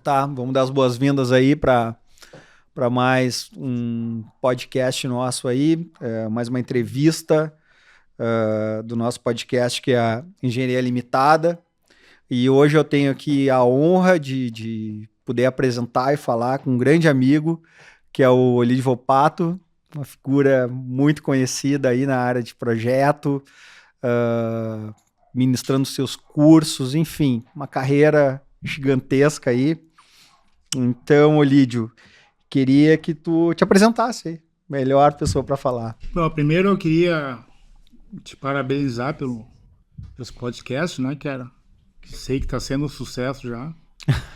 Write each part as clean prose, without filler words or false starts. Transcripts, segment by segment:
Tá, vamos dar as boas-vindas aí para mais um podcast nosso aí, mais uma entrevista do nosso podcast que é a Engenharia Limitada. E hoje eu tenho aqui a honra de poder apresentar e falar com um grande amigo, que é o Olídio Volpato, uma figura muito conhecida aí na área de projeto, ministrando seus cursos, enfim, uma carreira gigantesca aí. Então, Olídio, queria que tu te apresentasse aí, melhor pessoa para falar. Bom, primeiro eu queria te parabenizar pelos podcasts, né, cara? Sei que está sendo um sucesso já.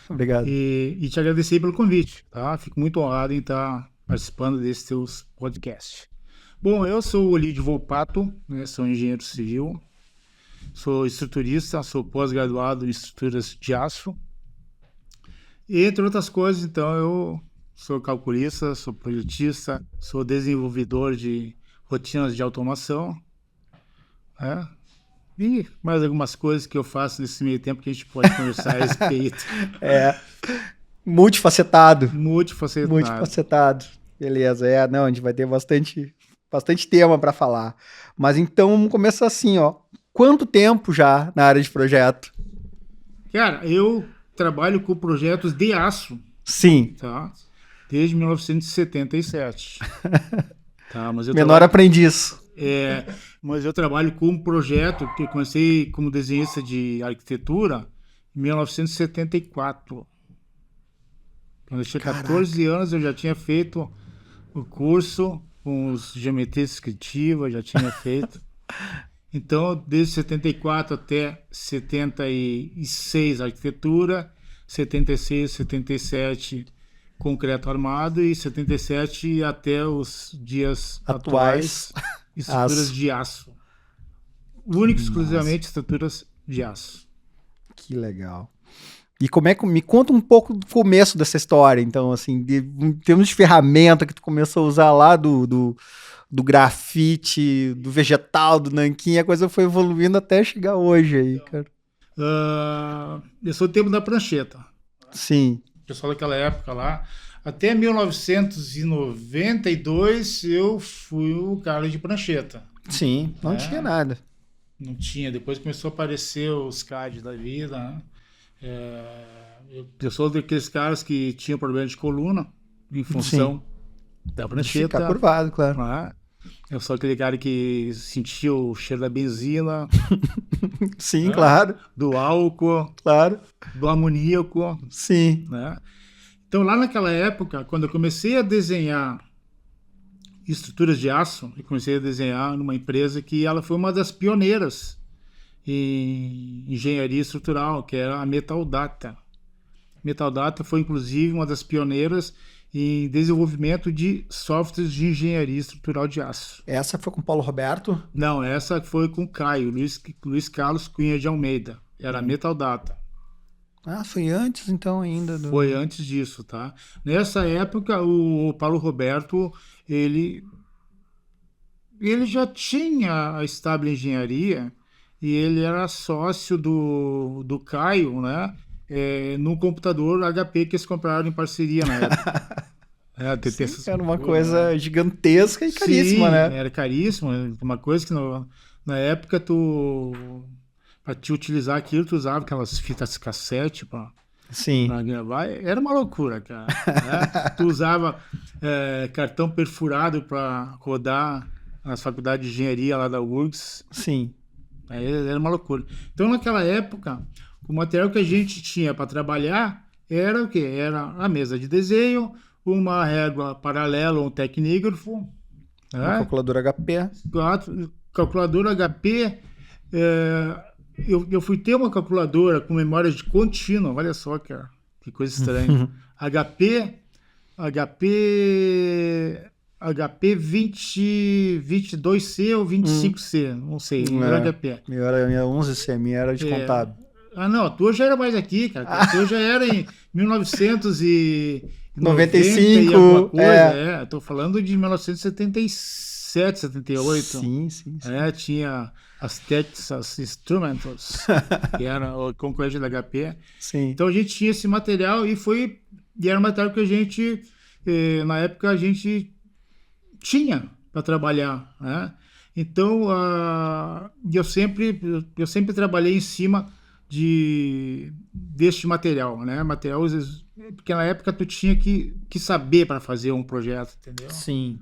Obrigado. E te agradecer pelo convite, tá? Fico muito honrado em estar participando desses teus podcasts. Bom, eu sou o Olídio Volpato, né, sou engenheiro civil, sou estruturista, sou pós-graduado em estruturas de aço. E, entre outras coisas, então, eu sou calculista, sou projetista, sou desenvolvedor de rotinas de automação, né? E mais algumas coisas que eu faço nesse meio tempo que a gente pode conversar a respeito. Multifacetado. Multifacetado. Beleza, não, a gente vai ter bastante tema para falar. Mas então, vamos começar assim, ó. Quanto tempo já na área de projeto? Cara, eu trabalho com projetos de aço. Sim. Tá? Desde 1977. Tá? Mas eu Menor aprendiz. Mas eu trabalho com um projeto que eu comecei como desenhista de arquitetura em 1974. Quando eu tinha 14 anos, eu já tinha feito o curso com os geometrias descritivas, já tinha feito. Então, desde 74 até 76, arquitetura, 76, 77, concreto armado, e 77 até os dias atuais, estruturas de aço. Único, exclusivamente, estruturas de aço. Que legal. E me conta um pouco do começo dessa história, então, assim, em termos de ferramenta que tu começou a usar lá do grafite, do vegetal, do nanquim, a coisa foi evoluindo até chegar hoje aí, cara. Eu sou do tempo da prancheta. Sim. O pessoal daquela época lá. Até 1992 eu fui o cara de prancheta. Sim, não tinha nada. Não tinha. Depois começou a aparecer os CAD da vida, né? Eu sou daqueles caras que tinham problema de coluna em função da prancheta. Ficar curvado, claro. Né? Eu sou aquele cara que sentia o cheiro da benzina. Sim, né? Claro. Do álcool. Claro. Do amoníaco. Sim. Né? Então, lá naquela época, quando eu comecei a desenhar estruturas de aço, eu comecei a desenhar numa empresa que ela foi uma das pioneiras em engenharia estrutural, que era a Metal Data. Metal Data foi, inclusive, uma das pioneiras em desenvolvimento de softwares de engenharia estrutural de aço. Essa foi com o Paulo Roberto? Não, essa foi com o Caio, Luiz Carlos Cunha de Almeida. Era a Metal Data. Ah, foi antes então ainda? Foi antes disso, tá? Nessa época, o Paulo Roberto, ele já tinha a Stable Engenharia e ele era sócio do Caio, né? No computador HP que eles compraram em parceria na época. Sim, era uma coisa gigantesca e caríssima, sim, né? Era caríssima. Uma coisa que na época para te utilizar aquilo, tu usava aquelas fitas cassete para gravar. Era uma loucura, cara. Né? Tu usava cartão perfurado para rodar nas faculdades de engenharia lá da URGS. Sim. Era uma loucura. Então, naquela época, o material que a gente tinha para trabalhar era o quê? Era a mesa de desenho, uma régua paralela, um tecnígrafo. Uma calculadora HP. Calculadora HP. Eu fui ter uma calculadora com memória de contínua, olha só, cara, que coisa estranha. HP 22C ou 25C, não sei, era HP. Minha era 11C, minha era de contábil. Não, a tua já era mais aqui, cara. A tua já era em 1995 e alguma coisa. Eu tô falando de 1976. 77, 78. Sim. Tinha as Texas Instruments, que era o concorrente da HP. Sim. Então a gente tinha esse material e era um material que a gente, na época, a gente tinha para trabalhar, né? Então, eu sempre trabalhei em cima deste material, né? Porque na época tu tinha que saber para fazer um projeto, entendeu? Sim.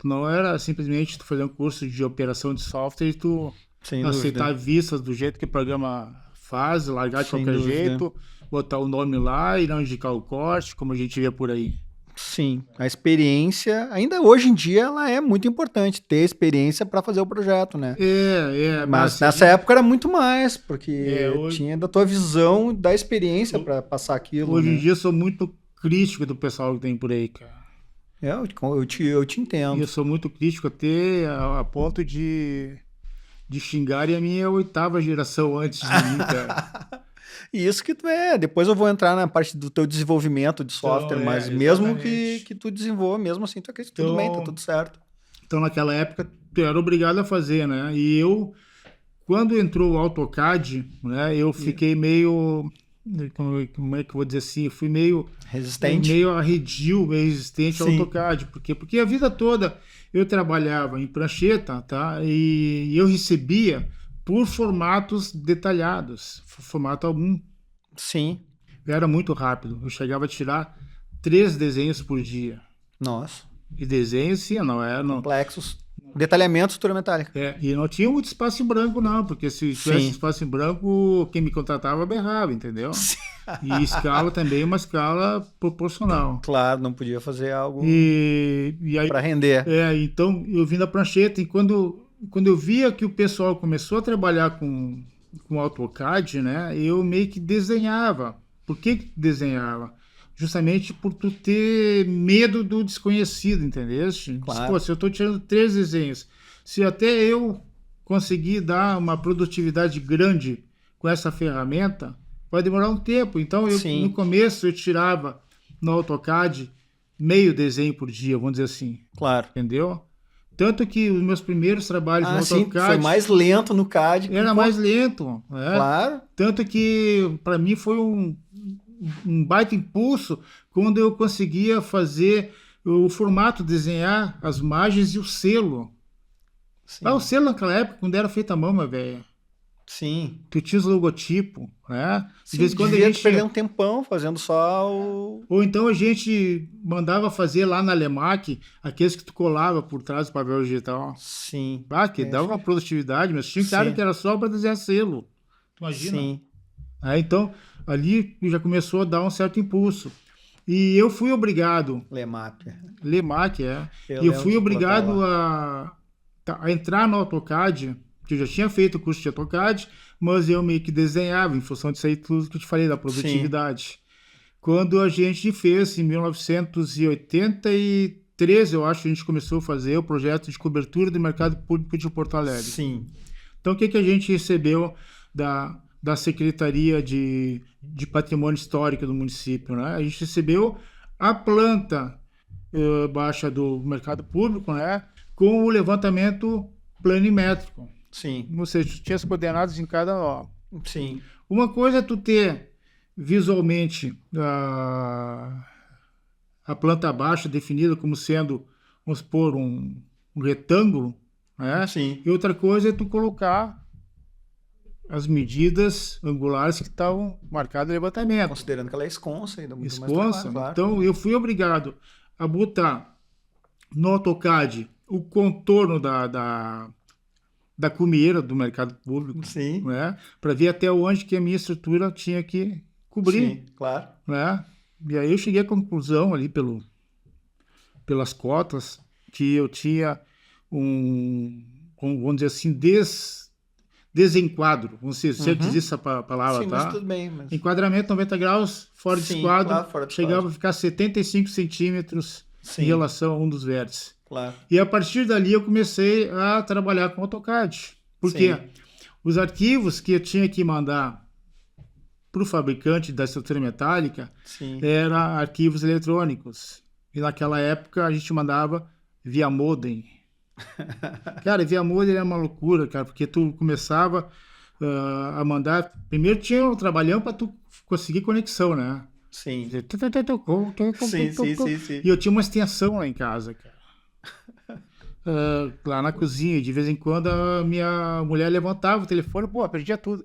Não era simplesmente tu fazer um curso de operação de software e tu aceitar vistas do jeito que o programa faz, largar de qualquer jeito, botar o nome lá e não indicar o corte, como a gente vê por aí. Sim, a experiência, ainda hoje em dia, ela é muito importante, ter experiência para fazer o projeto, né? Mas nessa época era muito mais, porque tinha da tua visão, da experiência para passar aquilo. Hoje em dia eu sou muito crítico do pessoal que tem por aí, cara. Eu te entendo. E eu sou muito crítico até a ponto de xingarem a minha 8ª geração antes de mim, cara. E isso que tu depois eu vou entrar na parte do teu desenvolvimento de software, mas mesmo que tu desenvolva, mesmo assim, tu acredita que tudo bem, tá tudo certo. Então, naquela época, tu era obrigado a fazer, né? E eu, quando entrou o AutoCAD, né, eu fiquei meio... Como é que eu vou dizer assim? Eu fui meio... Resistente? Meio arredio, meio resistente ao AutoCAD. Por quê? Porque a vida toda eu trabalhava em prancheta, tá? E eu recebia por formatos detalhados, formato algum. Sim. Era muito rápido. Eu chegava a tirar 3 desenhos por dia. Nossa. E desenhos, sim, não é... Complexos. Detalhamento, estrutura metálica. E não tinha muito espaço em branco, não, porque se tivesse espaço em branco, quem me contratava berrava, entendeu? Sim. E escala também, uma escala proporcional. Claro, não podia fazer algo aí, para render. Então eu vim da prancheta e quando eu via que o pessoal começou a trabalhar com AutoCAD, né, eu meio que desenhava. Por que desenhava? Justamente por tu ter medo do desconhecido, entendeu? Claro. Se eu estou tirando 3 desenhos, se até eu conseguir dar uma produtividade grande com essa ferramenta, vai demorar um tempo. Então, no começo, eu tirava no AutoCAD meio desenho por dia, vamos dizer assim. Claro. Entendeu? Tanto que os meus primeiros trabalhos no AutoCAD... foi mais lento no CAD. Era mais lento. Claro. Tanto que, para mim, foi um baita impulso quando eu conseguia fazer o formato, desenhar as margens e o selo. O selo naquela época, quando era feito à mão, minha velha. Sim. Tu tinha os logotipos, né? De vez em quando a gente perder um tempão fazendo só o... Ou então a gente mandava fazer lá na Lemac aqueles que tu colava por trás do papel digital. Sim. Que dava uma produtividade, mas tinha claro que era só para desenhar selo. Tu imagina? Sim. Então, ali já começou a dar um certo impulso. E eu fui obrigado... Lemac, Eu fui obrigado a entrar no AutoCAD, que eu já tinha feito o curso de AutoCAD, mas eu meio que desenhava em função disso aí tudo que eu te falei, da produtividade. Quando a gente fez, em 1983, eu acho que a gente começou a fazer o projeto de cobertura do mercado público de Porto Alegre. Sim. Então, o que a gente recebeu da Secretaria de Patrimônio Histórico do município, né? A gente recebeu a planta baixa do mercado público, né? Com o levantamento planimétrico. Sim. Ou seja, tinha as coordenadas em cada nó. Sim. Uma coisa é tu ter visualmente a planta baixa definida como sendo, vamos supor, um retângulo, né? Sim. E outra coisa é tu colocar as medidas angulares que estavam marcadas no levantamento. Considerando que ela é esconsa ainda muito esconsa, mais trabalho, claro. Então eu fui obrigado a botar no AutoCAD o contorno da cumieira do mercado público, sim, né? Para ver até onde que a minha estrutura tinha que cobrir. Sim, claro. Né? E aí eu cheguei à conclusão ali pelas cotas que eu tinha vamos dizer assim, desenquadro, vamos dizer, se eu dizer essa palavra, sim, tá? Mas tudo bem. Mas... Enquadramento 90 graus, fora de esquadro, claro, fora de chegava a ficar 75 centímetros em relação a um dos vértices. Claro. E a partir dali eu comecei a trabalhar com AutoCAD. Porque os arquivos que eu tinha que mandar para o fabricante da estrutura metálica eram arquivos eletrônicos. E naquela época a gente mandava via modem. Cara, via molho era uma loucura, cara, porque tu começava a mandar. Primeiro tinha um trabalhão para tu conseguir conexão, né? Sim. E Sim. eu tinha uma extensão lá em casa, cara. Lá na cozinha, de vez em quando a minha mulher levantava o telefone, pô, perdia tudo.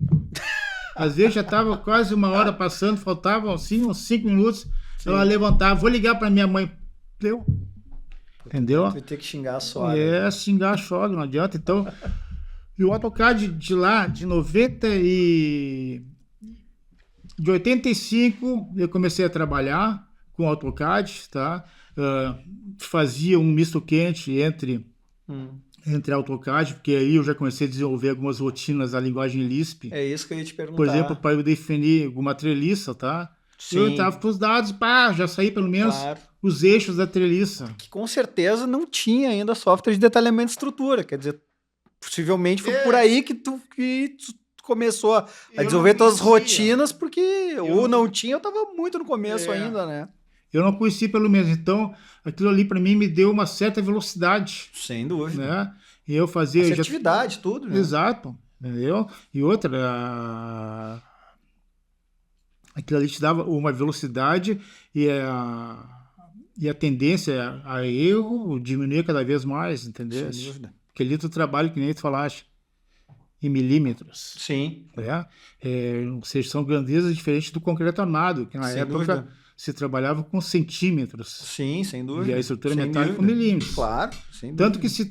Às vezes já tava quase uma hora passando, faltavam assim, uns 5 minutos, ela levantava, vou ligar para minha mãe. Deu. Entendeu? Tu vai ter que xingar a sogra. Xingar a sogra, não adianta. Então, e o AutoCAD de lá, de 85, eu comecei a trabalhar com AutoCAD, tá? Fazia um misto quente entre AutoCAD, porque aí eu já comecei a desenvolver algumas rotinas da linguagem Lisp. É isso que eu ia te perguntar. Por exemplo, para eu definir alguma treliça, tá? Sim. Eu entrava com os dados, já saí pelo menos os eixos da treliça. Que com certeza não tinha ainda software de detalhamento de estrutura, quer dizer, possivelmente foi por aí que tu começou a desenvolver todas as rotinas, porque ou não tinha, eu tava muito no começo ainda, né? Eu não conheci pelo menos, então aquilo ali para mim me deu uma certa velocidade. Sem dúvida. Né? E eu fazia... Assertividade, tudo, né? Exato, entendeu? E outra, aquilo ali te dava uma velocidade e a tendência a erro diminuía cada vez mais, entendeu? Sem dúvida. Porque ali tu trabalha, que nem tu falaste, em milímetros. Sim. Ou seja, são grandezas diferentes do concreto armado, que na sem época dúvida. Se trabalhava com centímetros. Sim, sem dúvida. E a estrutura metálica com milímetros. Claro, sem dúvida. Tanto que se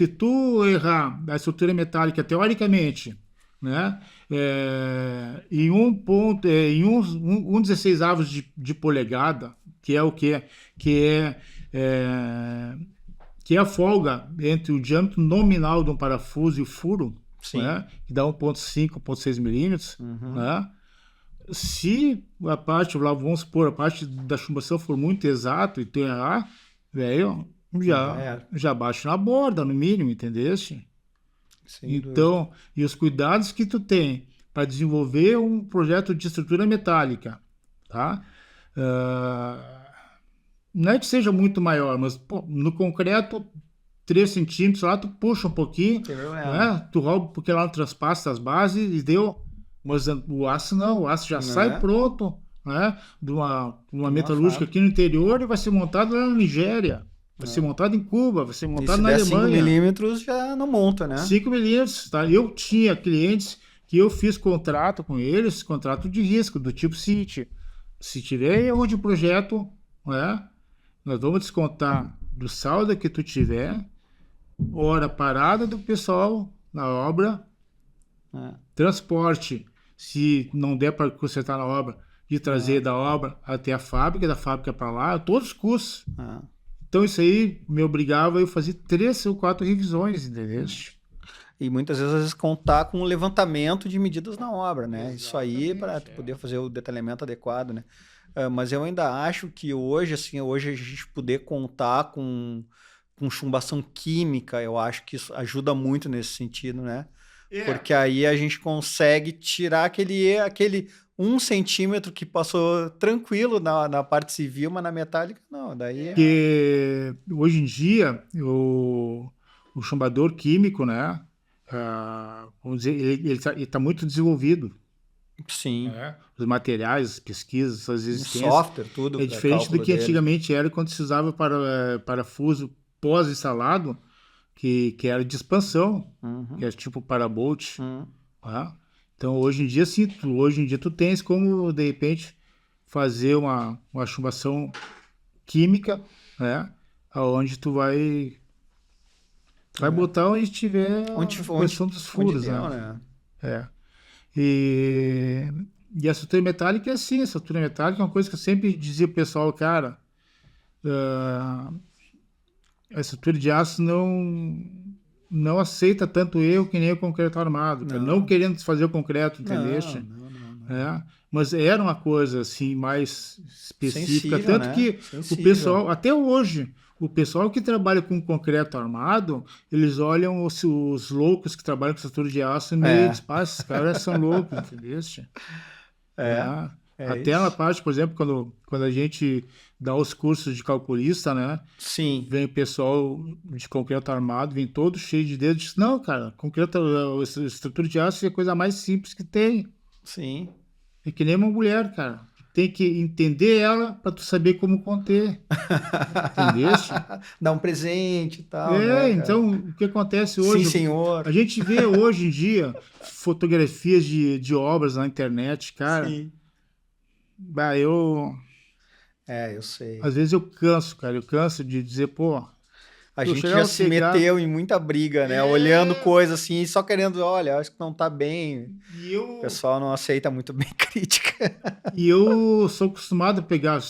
tu errar a estrutura metálica teoricamente, né, em um 16 avos de polegada, que é o quê? Que é a folga entre o diâmetro nominal de um parafuso e o furo, né, que dá 1,5, 1,6 milímetros, né? Se a parte, vamos supor, a parte da chumbação for muito exato e tu errar, velho, já baixa na borda, no mínimo, entendesse? Então, e os cuidados que tu tem para desenvolver um projeto de estrutura metálica, tá? Não é que seja muito maior, mas pô, no concreto 3 centímetros lá, tu puxa um pouquinho, né? Tu rouba porque lá transpassa as bases e deu. Mas o aço não, o aço já sai pronto, né? De uma metalúrgica aqui no interior e vai ser montado lá na Nigéria, vai ser montado em Cuba, vai ser montado na Alemanha. 5 milímetros já não monta, né? 5 milímetros, tá? Eu tinha clientes que eu fiz contrato com eles, contrato de risco, do tipo seguinte: se tiver erro de projeto, né? Nós vamos descontar do saldo que tu tiver, hora parada do pessoal na obra, transporte, se não der para consertar na obra, de trazer da obra até a fábrica, da fábrica para lá, todos os custos. Então isso aí me obrigava a eu fazer 3 ou 4 revisões, entendeu? E muitas vezes, às vezes, contar com o levantamento de medidas na obra, né? Exatamente, isso aí para poder fazer o detalhamento adequado, né? Mas eu ainda acho que hoje, assim, a gente poder contar com chumbação química, eu acho que isso ajuda muito nesse sentido, né? Porque aí a gente consegue tirar aquele 1 centímetro que passou tranquilo na parte civil, mas na metálica não. Daí Porque hoje em dia o chumbador químico, né? Vamos dizer, ele está muito desenvolvido. Sim. Os materiais, as pesquisas, as existências. O software, tudo. É diferente do que antigamente era quando se usava para parafuso pós-instalado, que era de expansão, que era tipo Parabolt. Então, hoje em dia, sim, tu tens como, de repente, fazer uma chumbação química, né? Onde tu vai botar onde tiver a questão dos furos, né? E a estrutura metálica é assim, a estrutura metálica é uma coisa que eu sempre dizia pro pessoal, cara, a estrutura de aço não aceita tanto erro que nem o concreto armado, não querendo fazer o concreto, entendeu? Não. Mas era uma coisa assim mais específica, sensível, tanto que o pessoal, até hoje, o pessoal que trabalha com concreto armado, eles olham os loucos que trabalham com estrutura de aço e meio esses caras são loucos, entendeu? Até na parte, por exemplo, quando a gente dá os cursos de calculista, né? Sim. Vem o pessoal de concreto armado, vem todo cheio de dedos. Diz, não, cara, concreto, estrutura de aço é a coisa mais simples que tem. Sim. É que nem uma mulher, cara. Tem que entender ela para tu saber como conter. Entendeste? Dá um presente e tal, né, cara? Então, o que acontece hoje... Sim, senhor. A gente vê hoje em dia fotografias de obras na internet, cara. Sim. Eu sei. Às vezes eu canso, cara. Eu canso de dizer, pô... A gente já se meteu em muita briga, né? Olhando coisas assim, só querendo, olha, acho que não tá bem. O pessoal não aceita muito bem crítica. E eu sou acostumado a pegar,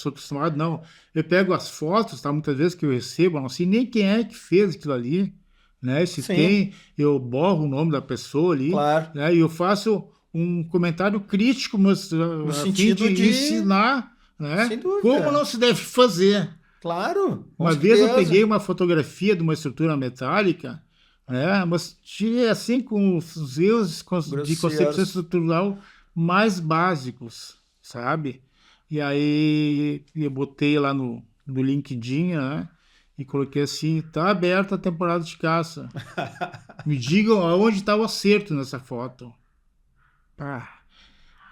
não. Eu pego as fotos, tá? Muitas vezes que eu recebo, não sei nem quem é que fez aquilo ali, né? Se Sim. tem, eu borro o nome da pessoa ali, claro. Né? E eu faço um comentário crítico, mas no sentido de ensinar, né? Sem dúvida. Como não se deve fazer. Claro. Uma vez eu peguei uma fotografia de uma estrutura metálica, né? Mas tirei assim com os erros de concepção estrutural mais básicos, sabe? E aí eu botei lá no LinkedIn, né? E coloquei assim, tá aberta a temporada de caça. Me digam aonde está o acerto nessa foto. Pá.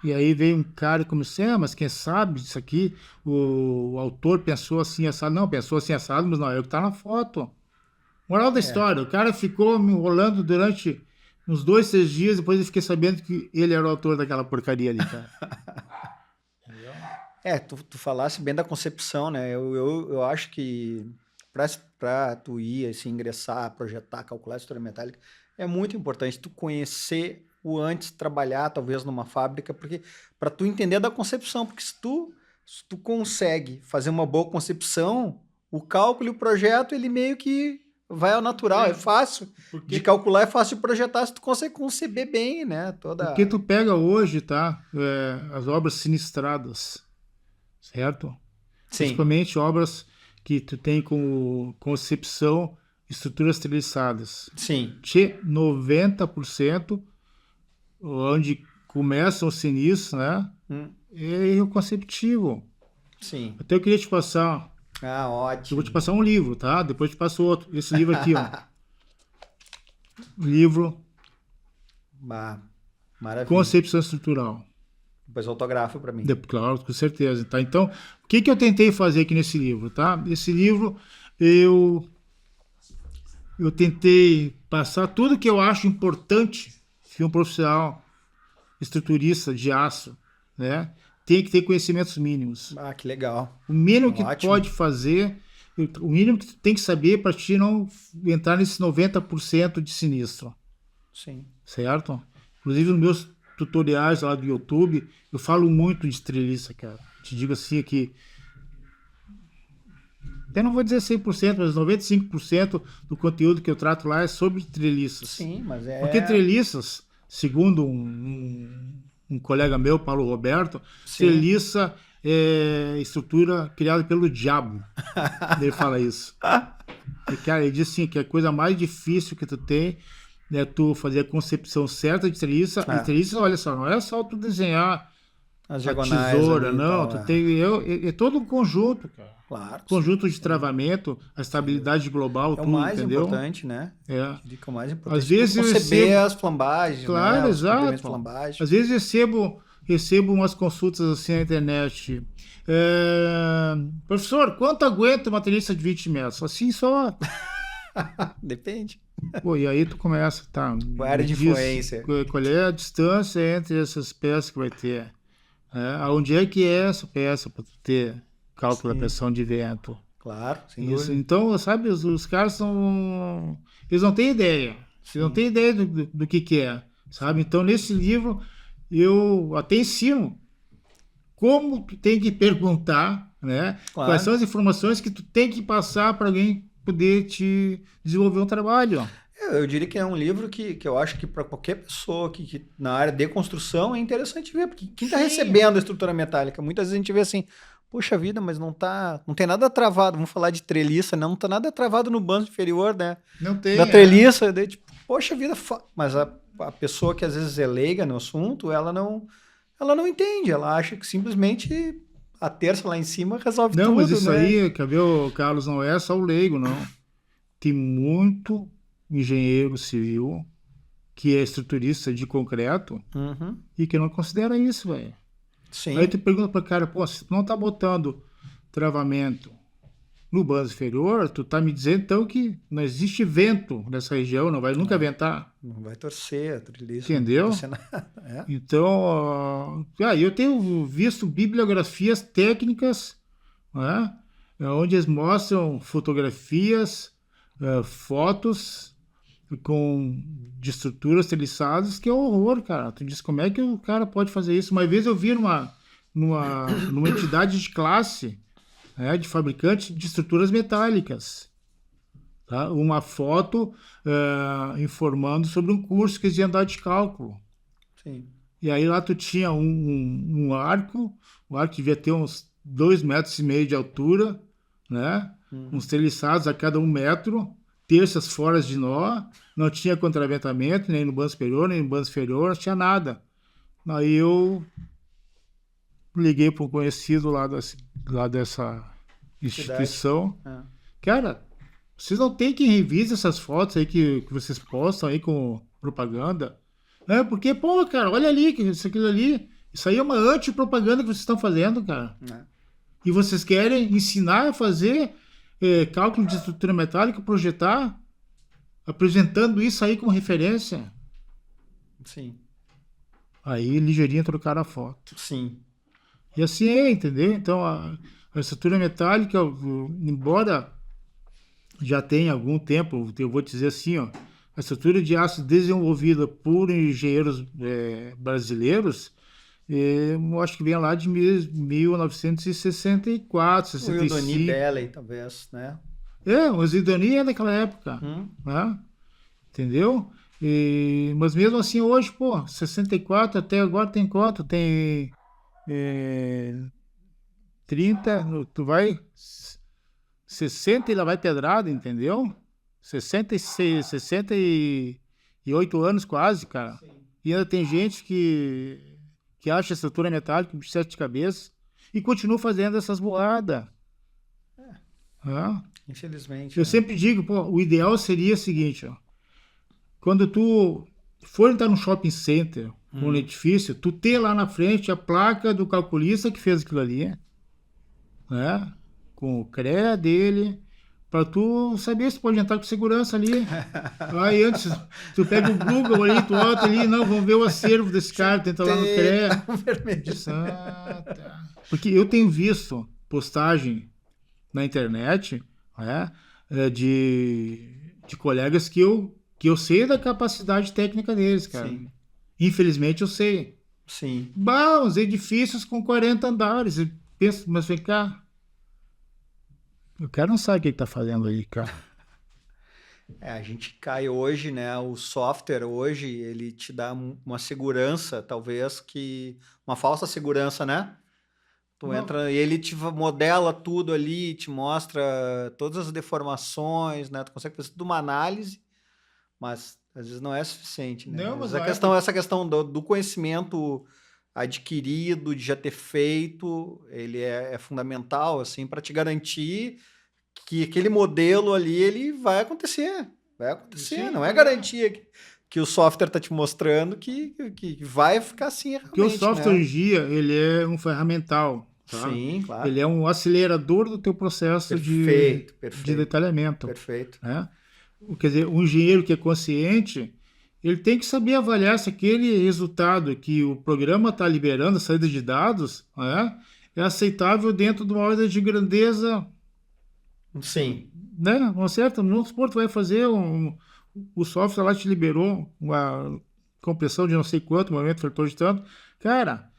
E aí veio um cara e comecei, mas quem sabe disso aqui, o autor pensou assim, assado. Não, pensou assim, assado, mas não é o que tá na foto. Moral da história, o cara ficou me enrolando durante uns 2, 3 dias, depois eu fiquei sabendo que ele era o autor daquela porcaria ali, cara. Tu falasse bem da concepção, né? Eu acho que para tu ir, assim, ingressar, projetar, calcular a estrutura metálica, é muito importante tu conhecer o antes, trabalhar talvez numa fábrica, porque para tu entender da concepção, porque se tu consegue fazer uma boa concepção, o cálculo e o projeto, ele meio que vai ao natural, é fácil de calcular, é fácil de projetar se tu consegue conceber bem, né? Porque tu pega hoje, tá? As obras sinistradas, certo? Sim. Principalmente obras que tu tem como concepção estruturas treliçadas. Sim. 90% onde começam os sinistros, né? É erro conceptivo. Sim. Até eu queria te passar... ótimo. Eu vou te passar um livro, tá? Depois eu te passo outro. Esse livro aqui, ó. Livro... Maravilha. Concepção estrutural. Depois autografa para mim. Claro, com certeza. Tá? Então, o que eu tentei fazer aqui nesse livro, tá? Esse livro, eu tentei passar tudo que eu acho importante que um profissional estruturista de aço, né, tem que ter conhecimentos mínimos. Que legal. O mínimo que tu pode fazer, o mínimo que tu tem que saber para ti não entrar nesse 90% de sinistro. Sim. Certo? Inclusive nos meus tutoriais lá do YouTube, eu falo muito de treliça, cara. Te digo assim que até não vou dizer 100%, mas 95% do conteúdo que eu trato lá é sobre treliças. Sim, mas Porque treliças, segundo um colega meu, Paulo Roberto, treliça é estrutura criada pelo diabo. Ele fala isso. E, cara, ele diz assim, que a coisa mais difícil que tu tem é tu fazer a concepção certa de treliça. E treliça, olha só, não é só tu desenhar as diagonais, a tesoura, ali, não. Tu tem, é todo um conjunto, cara. Claro. Conjunto de travamento, a estabilidade global, é tudo, o mais entendeu? importante, né? É. O mais importante. Às vezes conceber as flambagens, claro, né? Exato. Às vezes recebo umas consultas assim na internet. Professor, quanto aguenta uma treliça de 20 metros? Assim só. Depende. Pô, e aí tu começa, tá? Qual área de influência? Qual é a distância entre essas peças que vai ter? Onde é que é essa peça para tu ter cálculo da pressão de vento? Claro, sem isso. dúvida. Então, sabe, os caras são... Eles não têm ideia. Eles não têm ideia do que é, sabe? Então, nesse livro, eu até ensino como tu tem que perguntar, né? Claro. Quais são as informações que tu tem que passar para alguém poder te desenvolver um trabalho. Eu diria que é um livro que eu acho que para qualquer pessoa que na área de construção é interessante ver, porque quem está recebendo a estrutura metálica, muitas vezes a gente vê assim, puxa vida, mas não tem nada travado, vamos falar de treliça, não está nada travado no banco inferior, né? Não tem. Da treliça, daí, tipo, poxa vida, mas a pessoa que às vezes é leiga no assunto, ela não entende, ela acha que simplesmente a terça lá em cima resolve Não, tudo, mas isso né? aí, quer ver, o Carlos, não é só o leigo, não. Tem muito engenheiro civil que é estruturista de concreto Uhum. e que não considera isso, velho. Sim. Aí tu pergunta para o cara, pô, se tu não tá botando travamento no bando inferior, tu tá me dizendo então que não existe vento nessa região, não vai nunca ventar, Não vai torcer a treliça, não vai entendeu? torcer nada. É. Então, eu tenho visto bibliografias técnicas, né, onde eles mostram fotografias, fotos de estruturas treliçadas, que é um horror, cara. Tu diz, como é que o cara pode fazer isso? Uma vez eu vi numa entidade de classe, de fabricante de estruturas metálicas, tá? Uma foto informando sobre um curso que eles iam dar de cálculo. Sim. E aí lá tu tinha um arco, o arco devia ter uns 2,5 metros de altura, né? Uns treliçados a cada 1 metro, terças fora de nó, não tinha contraventamento, nem no bando superior, nem no bando inferior, não tinha nada. Aí eu liguei para um conhecido lá dessa instituição. Cara, vocês não tem que revisar essas fotos aí que vocês postam aí com propaganda. Porque, pô, cara, olha ali, aquilo ali. Isso aí é uma antipropaganda que vocês estão fazendo, cara. E vocês querem ensinar a fazer cálculo de estrutura metálica, projetar, apresentando isso aí como referência. Sim. Aí, ligeirinho, trocaram a foto. Sim. E assim entendeu? Então, a estrutura metálica, embora já tenha algum tempo, eu vou dizer assim, ó, a estrutura de aço desenvolvida por engenheiros brasileiros, eu acho que vem lá de 1964, 65. O Iudoni Belley, talvez, né? O Zidani é daquela época, né? Entendeu? Mas mesmo assim, hoje, pô, 64 até agora tem quanto? Tem 30, tu vai 60 e lá vai pedrada, entendeu? 66, 68 anos quase, cara. Sim. E ainda tem gente que acha a estrutura metálica um bicho de 7 cabeças e continua fazendo essas boadas. Infelizmente. Eu sempre digo, pô, o ideal seria o seguinte, ó. Quando tu for entrar num shopping center, um edifício, tu ter lá na frente a placa do calculista que fez aquilo ali, né? Com o CREA dele, para tu saber se pode entrar com segurança ali. Aí antes, tu pega o Google ali, tu bota ali, não, vamos ver o acervo desse cara, tenta lá no CREA. Porque eu tenho visto postagem na internet, de colegas que eu sei da capacidade técnica deles, cara. Sim. Infelizmente eu sei. Sim. Os edifícios com 40 andares. Eu penso, mas vem cá. O cara não sabe o que ele tá fazendo aí, cara. A gente cai hoje, né? O software hoje, ele te dá uma segurança, talvez que... Uma falsa segurança, né? Tu entra e ele te modela tudo ali, te mostra todas as deformações, né? Tu consegue fazer tudo uma análise, mas às vezes não é suficiente, né? Não, mas essa questão do conhecimento adquirido, de já ter feito, ele é fundamental, assim, para te garantir que aquele modelo ali, ele vai acontecer. Vai acontecer, sim, não é garantia que o software está te mostrando que vai ficar assim realmente. Porque o software hoje em dia, ele é um ferramental. Tá? Sim, claro. Ele é um acelerador do teu processo de detalhamento. Perfeito. Né? Quer dizer, o engenheiro que é consciente, ele tem que saber avaliar se aquele resultado que o programa está liberando, a saída de dados, é aceitável dentro de uma ordem de grandeza. Sim. Né? Não certo? Vamos supor, tu vai fazer o software lá te liberou uma compressão de não sei quanto, momento fator de tanto. Cara,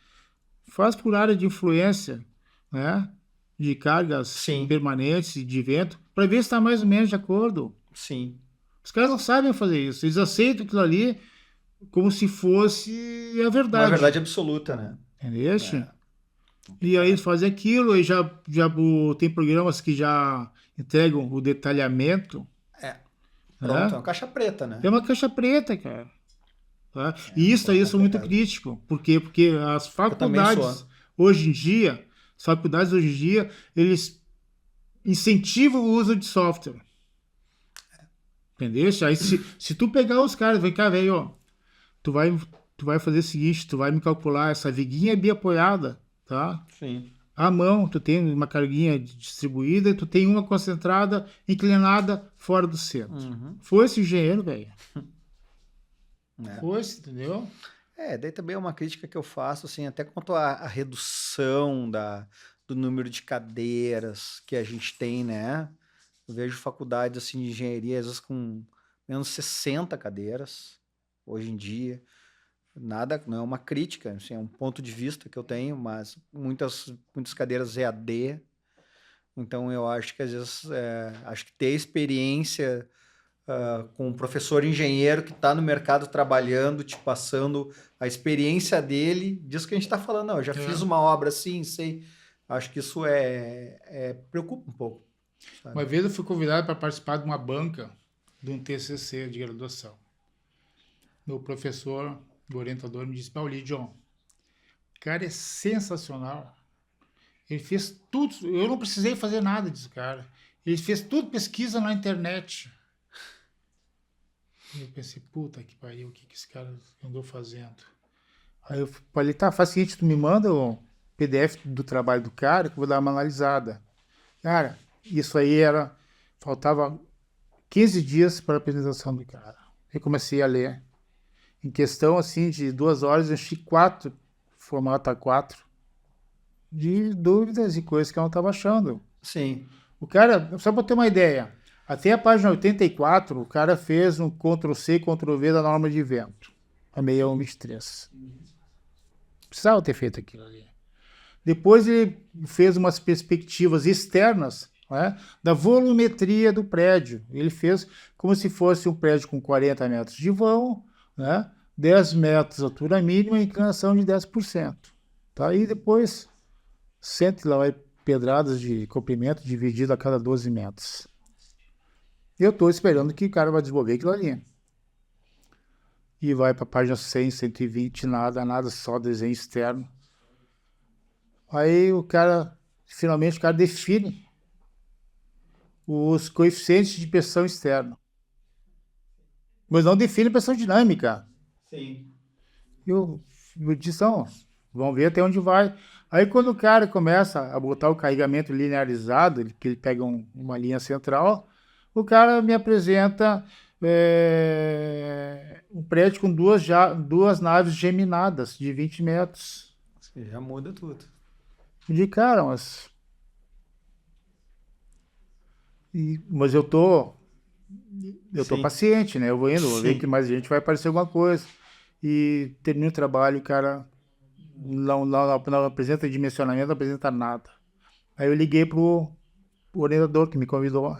faz por área de influência, né? De cargas permanentes, de vento, para ver se está mais ou menos de acordo. Sim. Os caras não sabem fazer isso. Eles aceitam aquilo ali como se fosse a verdade. Uma verdade absoluta, né? Entendeu? E aí eles fazem aquilo, e já tem programas que já entregam o detalhamento. Pronto, é uma caixa preta, né? É uma caixa preta, cara. Tá? E isso aí eu sou muito crítico. Por quê? Porque as faculdades, hoje em dia, As faculdades hoje em dia, eles incentivam o uso de software. Entendeu? Aí se tu pegar os caras, vem cá, velho, ó, tu vai fazer o seguinte, tu vai me calcular, essa viguinha é biapoiada, tá? Sim. À mão, tu tem uma carguinha distribuída, tu tem uma concentrada, inclinada, fora do centro. Foi esse engenheiro, velho. Foi, entendeu? Daí também é uma crítica que eu faço, assim, até quanto à redução do número de cadeiras que a gente tem, né? Eu vejo faculdades, assim, de engenharia, às vezes com menos 60 cadeiras, hoje em dia. Nada, não é uma crítica, assim, é um ponto de vista que eu tenho, mas muitas cadeiras EAD. Então, eu acho que, às vezes, acho que ter experiência com um professor engenheiro que está no mercado trabalhando, te passando a experiência dele, disso que a gente está falando. Não, eu já fiz uma obra assim, sei. Acho que isso preocupa um pouco. Sabe? Uma vez eu fui convidado para participar de uma banca de um TCC de graduação. Meu professor, o orientador, me disse: Paulinho, John, o cara é sensacional. Ele fez tudo, eu não precisei fazer nada disso, cara. Ele fez tudo pesquisa na internet. E eu pensei, puta que pariu, o que esse cara andou fazendo? Aí eu falei, tá, faz o seguinte, tu me manda o PDF do trabalho do cara que eu vou dar uma analisada. Cara, isso aí faltava 15 dias para a apresentação do cara. Eu comecei a ler. Em questão, assim, de 2 horas, eu enchi 4, formato A4, de dúvidas e coisas que eu não estava achando. Sim. O cara, só para ter uma ideia, até a página 84, o cara fez um Ctrl+C, Ctrl+V da norma de vento, a 6123. Precisava ter feito aquilo ali. Depois ele fez umas perspectivas externas, né, da volumetria do prédio. Ele fez como se fosse um prédio com 40 metros de vão, né, 10 metros de altura mínima e inclinação de 10%. Tá? E depois, sente lá pedradas de comprimento dividido a cada 12 metros. Eu estou esperando que o cara vai desenvolver aquilo ali. E vai para a página 100, 120, nada, só desenho externo. Aí finalmente o cara define os coeficientes de pressão externa. Mas não define pressão dinâmica. Sim. Eu disse, não, vamos ver até onde vai. Aí quando o cara começa a botar o carregamento linearizado, que ele pega uma linha central, o cara me apresenta um prédio com duas naves geminadas de 20 metros. Já muda tudo. De cara, mas eu tô paciente, né? Eu vou indo, vou ver que mais gente vai aparecer alguma coisa. E termino o trabalho, o cara não apresenta dimensionamento, não apresenta nada. Aí eu liguei pro orientador que me convidou.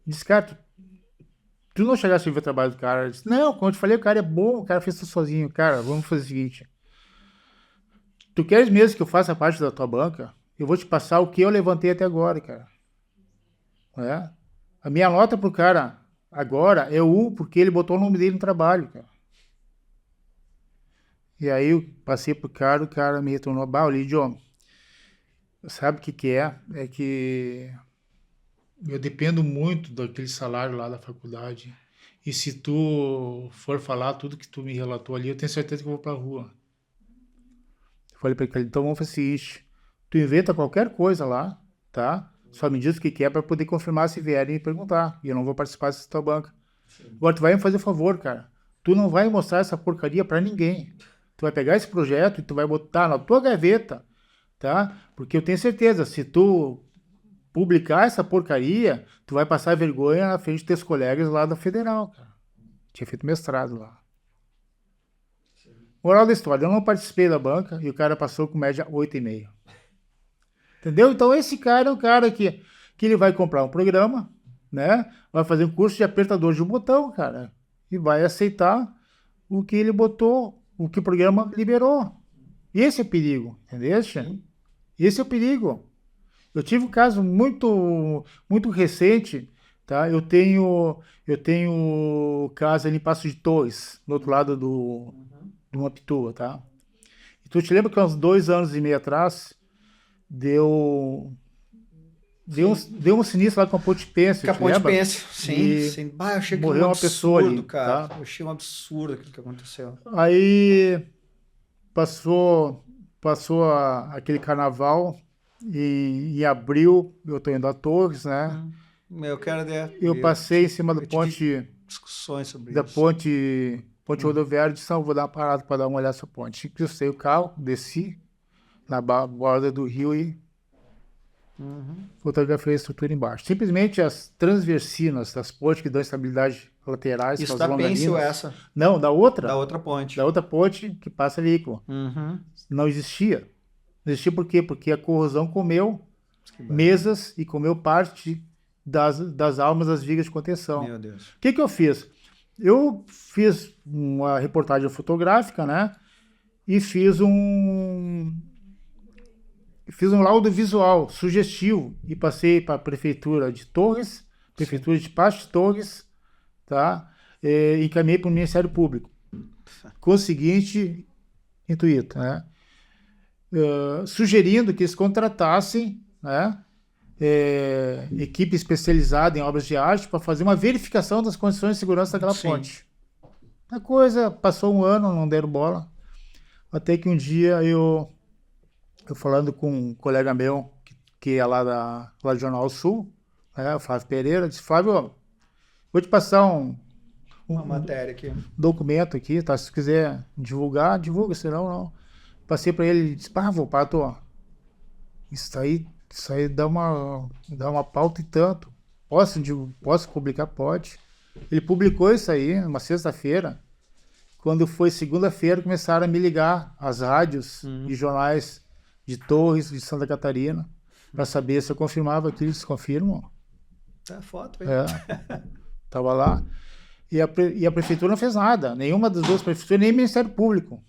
Disse, cara, tu não chegaste a ver o trabalho do cara? Eu disse, não, como eu te falei, o cara é bom, o cara fez tudo sozinho. Cara, vamos fazer o seguinte. Tu queres mesmo que eu faça parte da tua banca? Eu vou te passar o que eu levantei até agora, cara. A minha nota pro cara agora é porque ele botou o nome dele no trabalho, cara. E aí eu passei pro cara, o cara me retornou, John, sabe o que é? É que eu dependo muito daquele salário lá da faculdade. E se tu for falar tudo que tu me relatou ali, eu tenho certeza que eu vou pra rua. Eu falei pra ele, então vamos fazer isso. Tu inventa qualquer coisa lá, tá? Só me diz o que é pra poder confirmar se vierem me perguntar. E eu não vou participar dessa tua banca. Sim. Agora tu vai me fazer um favor, cara. Tu não vai mostrar essa porcaria pra ninguém. Tu vai pegar esse projeto e tu vai botar na tua gaveta, tá? Porque eu tenho certeza, se tu publicar essa porcaria, tu vai passar vergonha na frente dos teus colegas lá da Federal, cara. Tinha feito mestrado lá. Moral da história, eu não participei da banca e o cara passou com média 8,5. Entendeu? Então esse cara é o cara que ele vai comprar um programa, né? Vai fazer um curso de apertador de um botão, cara. E vai aceitar o que ele botou, o que o programa liberou. Esse é o perigo, entendeu? Esse é o perigo. Eu tive um caso muito, muito recente, tá? Eu tenho casa ali em Passo de Torres, do outro lado de uma pitua, tá? E tu te lembra que há uns 2 anos e meio atrás, deu um sinistro lá com a Ponte Pêncil, Com a Ponte Pêncil, sim. Bah, eu achei que morreu uma pessoa ali, cara. Tá? Eu achei um absurdo aquilo que aconteceu. Aí passou aquele carnaval e em abril eu tô indo a Torres, né? Eu quero eu passei em cima da ponte, discussões sobre da isso. ponte rodoviária de São, vou dar uma parada para dar uma olhada nessa ponte. Encostei o carro, desci na borda do rio e fotografei a estrutura embaixo. Simplesmente as transversinas das pontes que dão estabilidade laterais. Isso da Pêncil essa? Não, da outra. Da outra ponte. Da outra ponte que passa veículo. Não existia. Não existia por quê? Porque a corrosão comeu mesas e comeu parte das almas das vigas de contenção. Meu Deus. O que eu fiz? Eu fiz uma reportagem fotográfica, né? E fiz um laudo visual sugestivo e passei para a prefeitura de Torres, prefeitura de Pasto de Torres, tá? E encaminhei para o Ministério Público. Com o seguinte intuito, né? Sugerindo que eles contratassem, né? Equipe especializada em obras de arte para fazer uma verificação das condições de segurança daquela ponte. A coisa passou um ano, não deram bola, até que um dia eu falando com um colega meu que é lá do Jornal Sul, né, o Flávio Pereira, disse: Flávio, vou te passar uma matéria aqui, documento aqui, tá? Se quiser divulgar, divulga, senão não. Passei para ele e disse: Volpato, isso aí dá uma pauta e tanto. Posso publicar? Pode. Ele publicou isso aí numa sexta-feira. Quando foi segunda-feira, começaram a me ligar as rádios e jornais de Torres, de Santa Catarina, para saber se eu confirmava aquilo. Eles confirmam. Tá foto aí. Tava lá. E a prefeitura não fez nada. Nenhuma das duas prefeituras, nem o Ministério Público.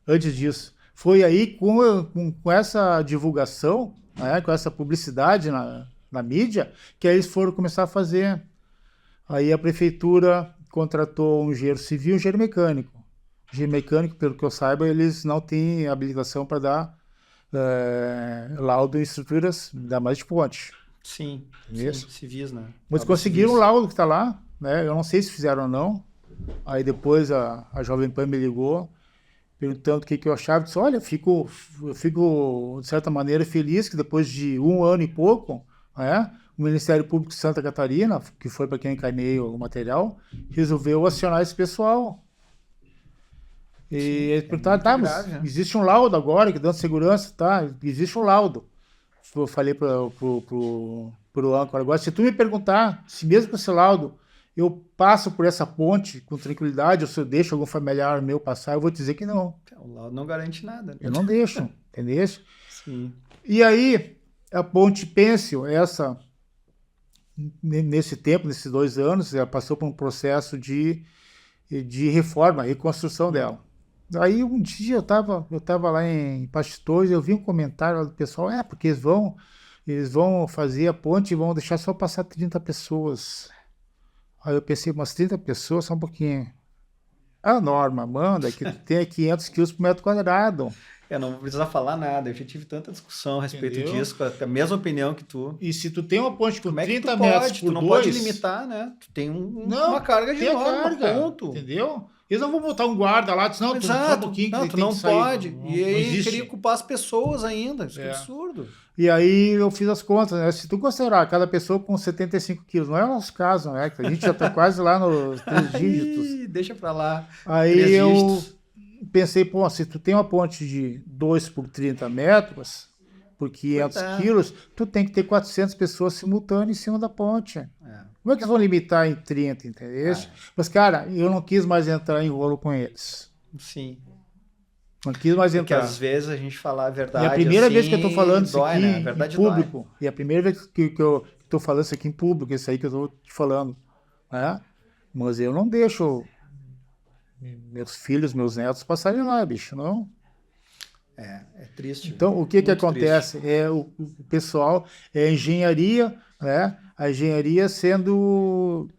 Antes disso. Foi aí com essa divulgação, né, com essa publicidade na mídia, que aí eles foram começar a fazer. Aí a prefeitura contratou um engenheiro civil e um engenheiro mecânico. O engenheiro mecânico, pelo que eu saiba, eles não têm habilitação para dar laudo em estruturas, ainda mais de ponte. Sim, civis, né? Mas conseguiram o laudo que está lá, né? Eu não sei se fizeram ou não. Aí depois a Jovem Pan me ligou, perguntando o que eu achava. Eu disse: olha, eu fico, de certa maneira, feliz que depois de um ano e pouco, né, o Ministério Público de Santa Catarina, que foi para quem encaminhei o material, resolveu acionar esse pessoal. E eles perguntaram: tá, mas grave, né? Existe um laudo agora que dando segurança, tá? Existe um laudo. Eu falei pro âncora: agora, se tu me perguntar se mesmo com esse laudo eu passo por essa ponte com tranquilidade, ou se eu deixo algum familiar meu passar, eu vou te dizer que não. O laudo não garante nada. Né? Eu não deixo, entendeu? Sim. E aí, a Ponte Pêncil, nesse tempo, nesses 2 anos, ela passou por um processo de reforma, reconstrução dela. Aí um dia eu tava lá em Pastores, eu vi um comentário lá do pessoal: porque eles vão fazer a ponte e vão deixar só passar 30 pessoas. Aí eu pensei: umas 30 pessoas, só um pouquinho. A norma manda que tenha 500 quilos por metro quadrado. Não vou precisar falar nada, eu já tive tanta discussão a respeito disso, com a mesma opinião que tu. E se tu tem uma ponte com 30 metros por 2... Tu não pode limitar, né? Tu tem uma carga de norma, ponto. Entendeu? Eles não vão botar um guarda lá, senão tu só um pouquinho que tu não pode. Não, e aí queria culpar as pessoas ainda, isso é absurdo. E aí eu fiz as contas, né? Se tu considerar cada pessoa com 75 quilos, não é o nosso caso, né? A gente já tá quase lá nos 3 dígitos. Deixa pra lá. Aí eu pensei: se tu tem uma ponte de 2 por 30 metros, por 500 quilos, tu tem que ter 400 pessoas simultâneas em cima da ponte. Como é que eles vão limitar em 30, entendeu? Mas, cara, eu não quis mais entrar em rolo com eles. Sim. Não quis mais entrar. Porque às vezes a gente fala a verdade. E a primeira vez que eu tô falando isso aqui né? em público. E a primeira vez que eu tô falando isso aqui em público, isso aí que eu tô te falando. Né? Mas eu não deixo meus filhos, meus netos passarem lá, bicho, não. É triste. Então, o que acontece? O pessoal, a engenharia, né? A engenharia sendo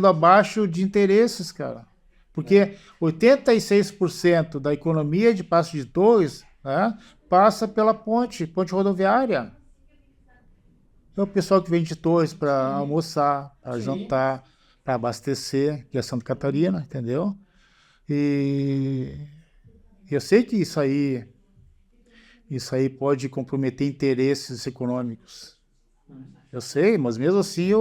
abaixo de interesses, cara. Porque 86% da economia de Pasto de Torres, né, passa pela ponte rodoviária. É o pessoal que vem de Torres para almoçar, para jantar, para abastecer, que é Santa Catarina, entendeu? E eu sei que isso aí pode comprometer interesses econômicos. Eu sei, mas mesmo assim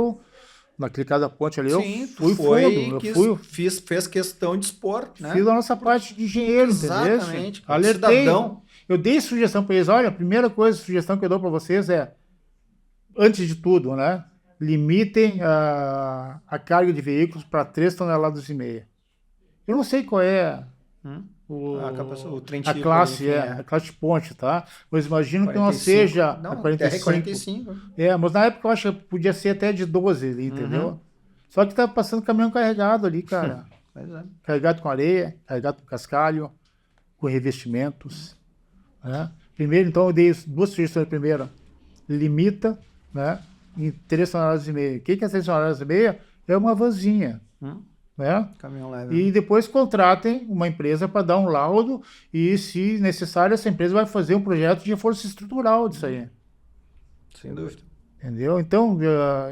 naquele caso da ponte ali, Sim, eu fui fez questão de expor, né? Fiz a nossa parte de engenheiro, entendeu? Exatamente. Alertei. Cidadão. Eu dei sugestão para eles. Olha, a primeira sugestão que eu dou para vocês é, antes de tudo, né? Limitem a carga de veículos para 3,5 toneladas. Eu não sei qual é a classe, a classe de ponte, tá? Mas imagino 45. Que não seja a 45. 45. Mas na época eu acho que podia ser até de 12, entendeu? Só que tá passando caminhão carregado ali, cara. Pois é. Carregado com areia, carregado com cascalho, com revestimentos. Né? Primeiro, então, eu dei 2 sugestões. Primeiro, limita, né, em 3,5 toneladas. O que é 3,5 toneladas? É uma vanzinha. Né? Caminhão leve. E depois contratem uma empresa para dar um laudo e, se necessário, essa empresa vai fazer um projeto de reforço estrutural disso aí. Sem dúvida. Entendeu? Então,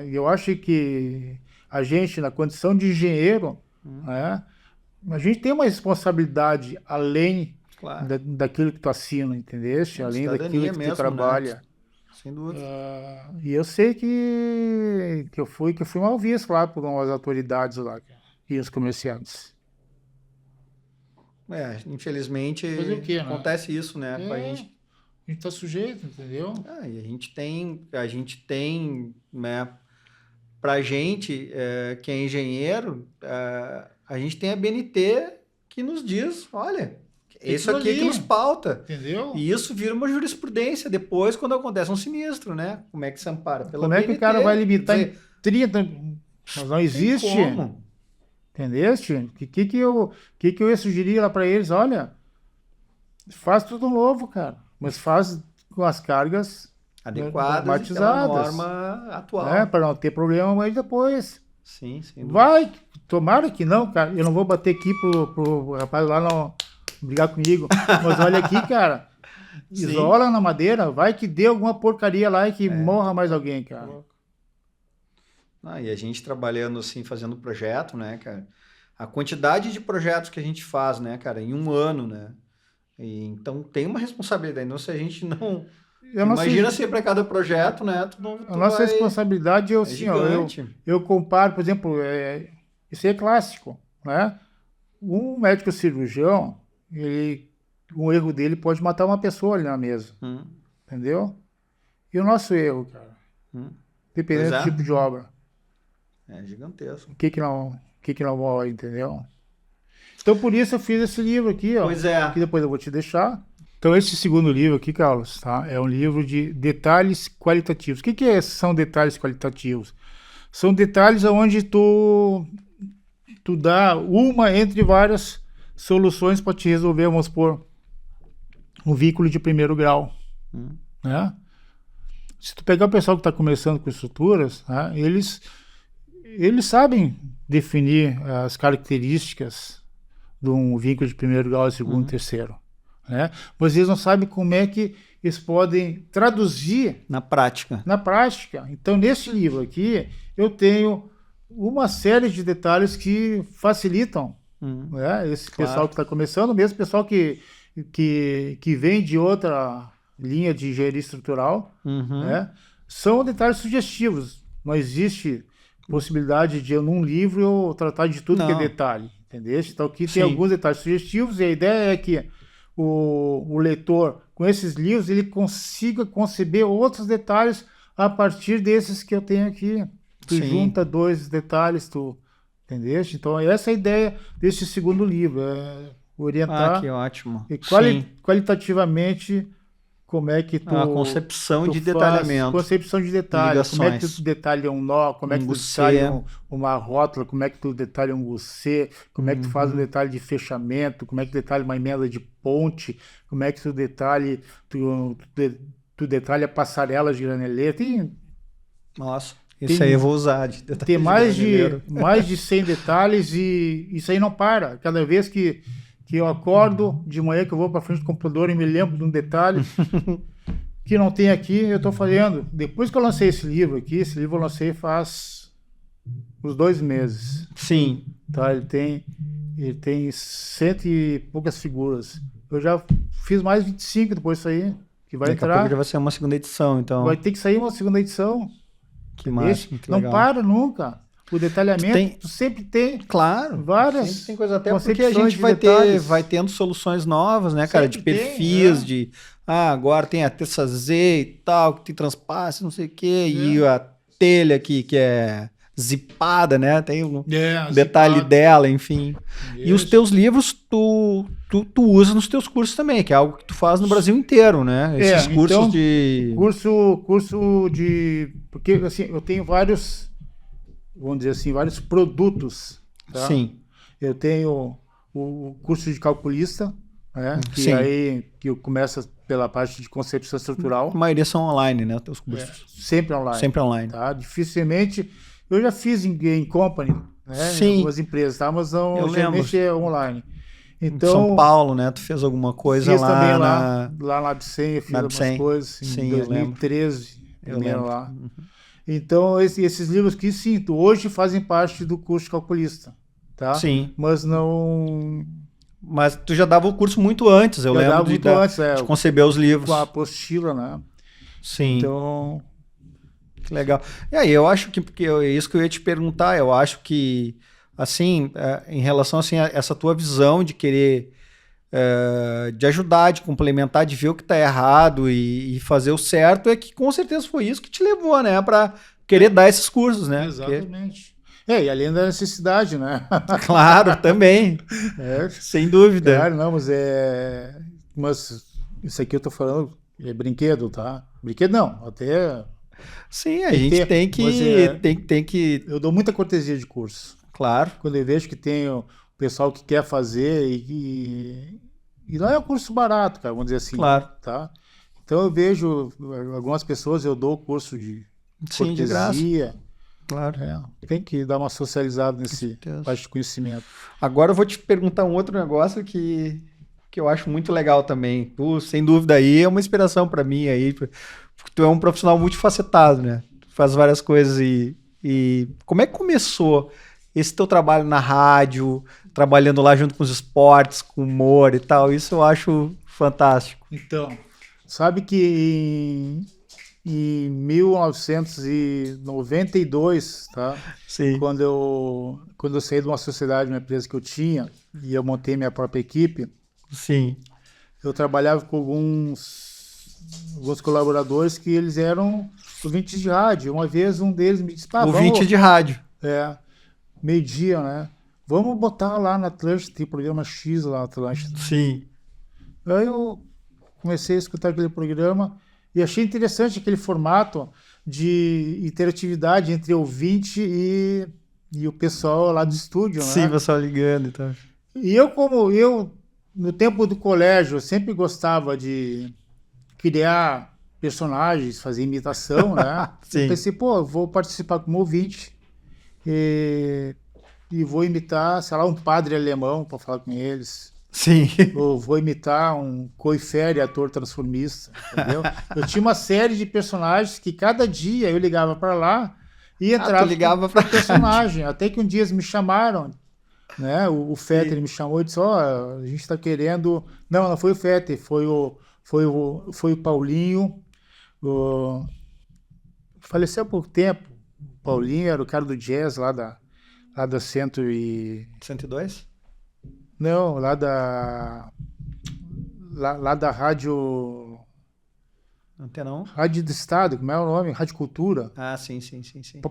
eu acho que a gente, na condição de engenheiro, né, a gente tem uma responsabilidade além daquilo que tu assina, entendeu? Além daquilo que tu trabalha. Né? Sem dúvida. E eu sei que eu fui mal visto lá por umas autoridades lá, e os comerciantes. Infelizmente acontece isso, né? Com a gente. A gente tá sujeito, entendeu? E a gente tem, né? Pra gente, que é engenheiro, a gente tem a BNT que nos diz, olha, isso aqui é que nos pauta. Entendeu? E isso vira uma jurisprudência depois, quando acontece um sinistro, né? Como é que se ampara? Como é que o cara vai limitar em 30? Mas não existe. Como? Entendeste? O que eu ia sugerir lá para eles? Olha, faz tudo novo, cara. Mas faz com as cargas adequadas pela norma atual. Para não ter problema mais depois. Sim. Vai, tomara que não, cara. Eu não vou bater aqui pro rapaz lá não brigar comigo. Mas olha aqui, cara. Isola na madeira, vai que dê alguma porcaria lá e que morra mais alguém, cara. E a gente trabalhando assim, fazendo projeto, né, cara? A quantidade de projetos que a gente faz, né, cara, em um ano, né? Então tem uma responsabilidade. Então, se a gente não... Imagina se para cada projeto, né? A nossa responsabilidade eu comparo, por exemplo, isso é clássico, né? Um médico cirurgião, um erro dele pode matar uma pessoa ali na mesa, entendeu? E o nosso erro, cara, dependendo do tipo de obra. É gigantesco. O que não morre, entendeu? Então, por isso eu fiz esse livro aqui, ó. Pois é. Que depois eu vou te deixar. Então, esse segundo livro aqui, Carlos, tá? É um livro de detalhes qualitativos. O que são detalhes qualitativos? São detalhes onde tu dá uma entre várias soluções para te resolver, vamos supor, um veículo de primeiro grau, né? Se tu pegar o pessoal que está começando com estruturas, né, eles sabem definir as características de um veículo de primeiro grau, segundo, terceiro, né? Mas eles não sabem como é que eles podem traduzir na prática. Então, nesse livro aqui, eu tenho uma série de detalhes que facilitam, né, esse pessoal que está começando, mesmo pessoal que vem de outra linha de engenharia estrutural, né? São detalhes sugestivos. Não existe possibilidade de, num livro, eu tratar de tudo que é detalhe, entendeu? Então, aqui tem alguns detalhes sugestivos, e a ideia é que o leitor, com esses livros, ele consiga conceber outros detalhes a partir desses que eu tenho aqui. Tu junta 2 detalhes, entendeu? Então, essa é a ideia desse segundo livro, orientar que ótimo. E qualitativamente como é que tu... A concepção de detalhamento. Concepção de detalhe. Como é que tu detalha um nó, como é que tu detalha uma rótula, como é que tu detalha um gussê, como é que tu faz um detalhe de fechamento, como é que tu detalha uma emenda de ponte, como é que tu detalha, tu detalha passarelas de graneleta. Nossa, isso aí eu vou usar. Tem mais de 100 detalhes e isso aí não para. Cada vez que que eu acordo de manhã, que eu vou para frente do computador e me lembro de um detalhe que não tem aqui, eu estou fazendo. Depois que eu lancei esse livro aqui, esse livro eu lancei faz uns 2 meses. Sim. Tá? Ele tem 100 e poucas figuras. Eu já fiz mais 25 depois disso aí, que vai Daqui a entrar. pouco já vai ser uma segunda edição, então. Vai ter que sair uma segunda edição. Que massa, que não legal. para nunca. O detalhamento, tu sempre tem claro, várias sempre tem coisa, até porque a concepções gente de vai tendo soluções novas, né, cara, de Sempre tem, perfis, de agora tem a terça Z e tal, que tem transpasse, não sei o quê, e a telha aqui que é zipada, né, tem um detalhe zipado dela, enfim. Isso. E os teus livros tu usa nos teus cursos também, que é algo que tu faz no Brasil inteiro, né, esses cursos então, de... Curso de... Porque, assim, eu tenho vários, vamos dizer assim, vários produtos, tá? Sim. Eu tenho o curso de calculista, né? Que Sim. aí que eu começo pela parte de concepção estrutural. A maioria são online, né, os teus cursos. Sempre online. Sempre online. Tá? Dificilmente... Eu já fiz em company, né? Sim. Em algumas empresas, tá? Mas não, geralmente é online. Então, em São Paulo, né? Tu fez alguma coisa fiz lá também na... lá na Abcem, eu fiz na algumas Abcem. coisas em Sim, 2013. eu lembro. Lá. Então, esses livros que sim, hoje fazem parte do curso de calculista, tá? Sim. Mas não... Mas tu já dava o curso muito antes, eu lembro de conceber os livros. Com a apostila, né? Sim. Então... Que legal. E aí, eu acho que é isso que eu ia te perguntar, eu acho que, assim, em relação assim, a essa tua visão de querer, de ajudar, de complementar, de ver o que está errado e fazer o certo, é que com certeza foi isso que te levou, né, para querer dar esses cursos, né? Exatamente. E além da necessidade, né? Claro, também. Sem dúvida. Claro, não, mas isso aqui eu tô falando é brinquedo, tá? Brinquedo não, até... Sim, a gente tem que... Eu dou muita cortesia de curso. Claro. Quando eu vejo que tem o pessoal que quer fazer e não é um curso barato, cara, vamos dizer assim. Claro. Tá? Então eu vejo algumas pessoas, eu dou curso de cortesia. De graça. Claro. Tem que dar uma socializada nesse parte de conhecimento. Agora eu vou te perguntar um outro negócio que eu acho muito legal também. Tu, sem dúvida, aí é uma inspiração para mim aí. Tu é um profissional multifacetado, né? Tu faz várias coisas e como é que começou esse teu trabalho na rádio, trabalhando lá junto com os esportes, com humor e tal? Isso eu acho fantástico. Então, sabe que em 1992, tá? Sim. Quando eu saí de uma sociedade, uma empresa que eu tinha, e eu montei minha própria equipe. Sim. Eu trabalhava com alguns colaboradores que eles eram ouvintes de rádio. Uma vez um deles me disse... Ouvinte de rádio. Meio-dia, né? Vamos botar lá na Atlântida, tem programa X lá na Atlântida. Sim. Aí eu comecei a escutar aquele programa e achei interessante aquele formato de interatividade entre ouvinte e o pessoal lá do estúdio, né? Sim, o pessoal ligando e tal. E no tempo do colégio, eu sempre gostava de criar personagens, fazer imitação, né? Sim. Eu pensei, eu vou participar como ouvinte e vou imitar, sei lá, um padre alemão para falar com eles. Sim. Ou vou imitar um Coifere, ator transformista, entendeu? Eu tinha uma série de personagens que cada dia eu ligava para lá e entrava para personagem. Até que um dia eles me chamaram, né? O Fetter me chamou e disse, a gente está querendo... Não foi o Fetter, foi o Paulinho. Faleceu há pouco tempo. O Paulinho era o cara do jazz lá da 102? Não, lá da rádio... Antena 1? Rádio do Estado, como é o nome? Rádio Cultura. Ah, sim.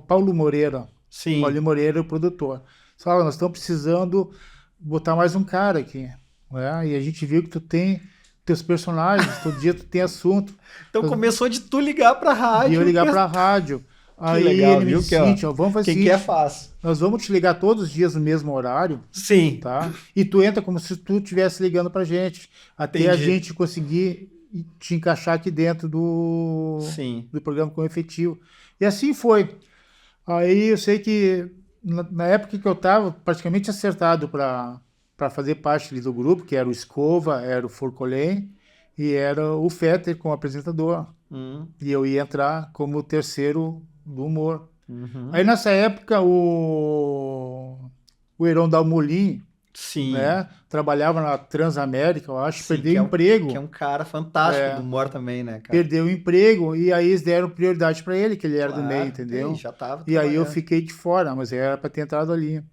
Paulo Moreira. Sim. Paulo Moreira é o produtor. Fala, nós estamos precisando botar mais um cara aqui. Né? E a gente viu que tu tem teus personagens, todo dia tu tem assunto. Então começou de tu ligar pra rádio. E eu ligar pra rádio. Aí legal, ele me disse, vamos fazer quem quer faz. Nós vamos te ligar todos os dias no mesmo horário. Sim. Tá? E tu entra como se tu estivesse ligando pra gente. Até a gente conseguir te encaixar aqui dentro do programa com efetivo. E assim foi. Aí eu sei que na época que eu estava praticamente acertado para para fazer parte ali do grupo, que era o Escova, era o Forcolém e era o Fetter como apresentador. E eu ia entrar como terceiro do humor. Aí nessa época o Heron Dalmolin, Sim. né, trabalhava na Transamérica, eu acho, Sim, perdeu o emprego. Que é um cara fantástico do humor também, né, cara? Perdeu o emprego e aí eles deram prioridade para ele, que ele era do meio, Claro, entendeu? já tava E aí eu trabalhando. fiquei de fora, mas era para ter entrado ali.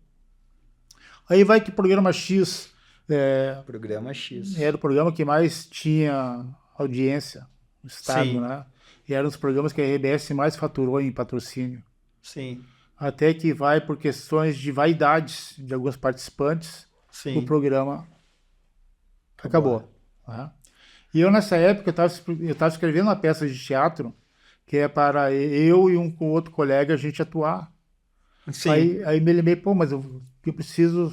Aí vai que o programa X Programa X. era o programa que mais tinha audiência no estado, Sim. né? E era um dos programas que a RBS mais faturou em patrocínio. Sim. Até que vai por questões de vaidades de alguns participantes, Sim. o programa acabou. Né? E eu nessa época eu estava escrevendo uma peça de teatro que é para eu e um outro colega a gente atuar. Sim. Aí me lembrei, pô, mas eu preciso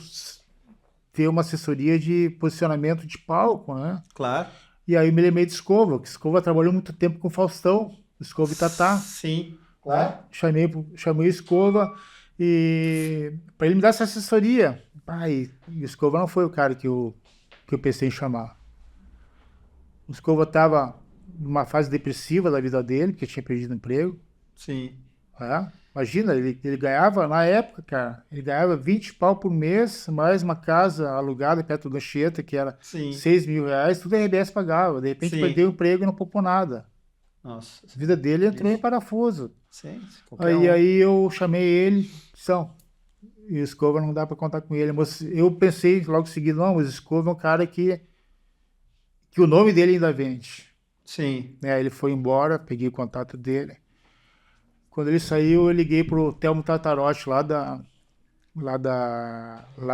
ter uma assessoria de posicionamento de palco, né? Claro. E aí me lembrei de Escova, que Escova trabalhou muito tempo com Faustão, Escova e Tatá. Sim, claro. Chamei o Escova e para ele me dar essa assessoria. E o Escova não foi o cara que eu pensei em chamar. O Escova estava numa fase depressiva da vida dele, porque tinha perdido o emprego. Sim. Imagina, ele ganhava, na época, cara, ele ganhava 20 pau por mês, mais uma casa alugada perto do Anchieta, que era 6 mil reais, tudo a RBS pagava. De repente perdeu o emprego e não poupou nada. Nossa. A vida dele entrou em parafuso. Sim. Aí eu chamei ele, e o Escova não dá para contar com ele. Mas eu pensei logo em seguida, não, mas o Escova é um cara que o nome dele ainda vende. Sim. Ele foi embora, peguei o contato dele. Quando ele saiu, eu liguei pro Telmo Tatarotti lá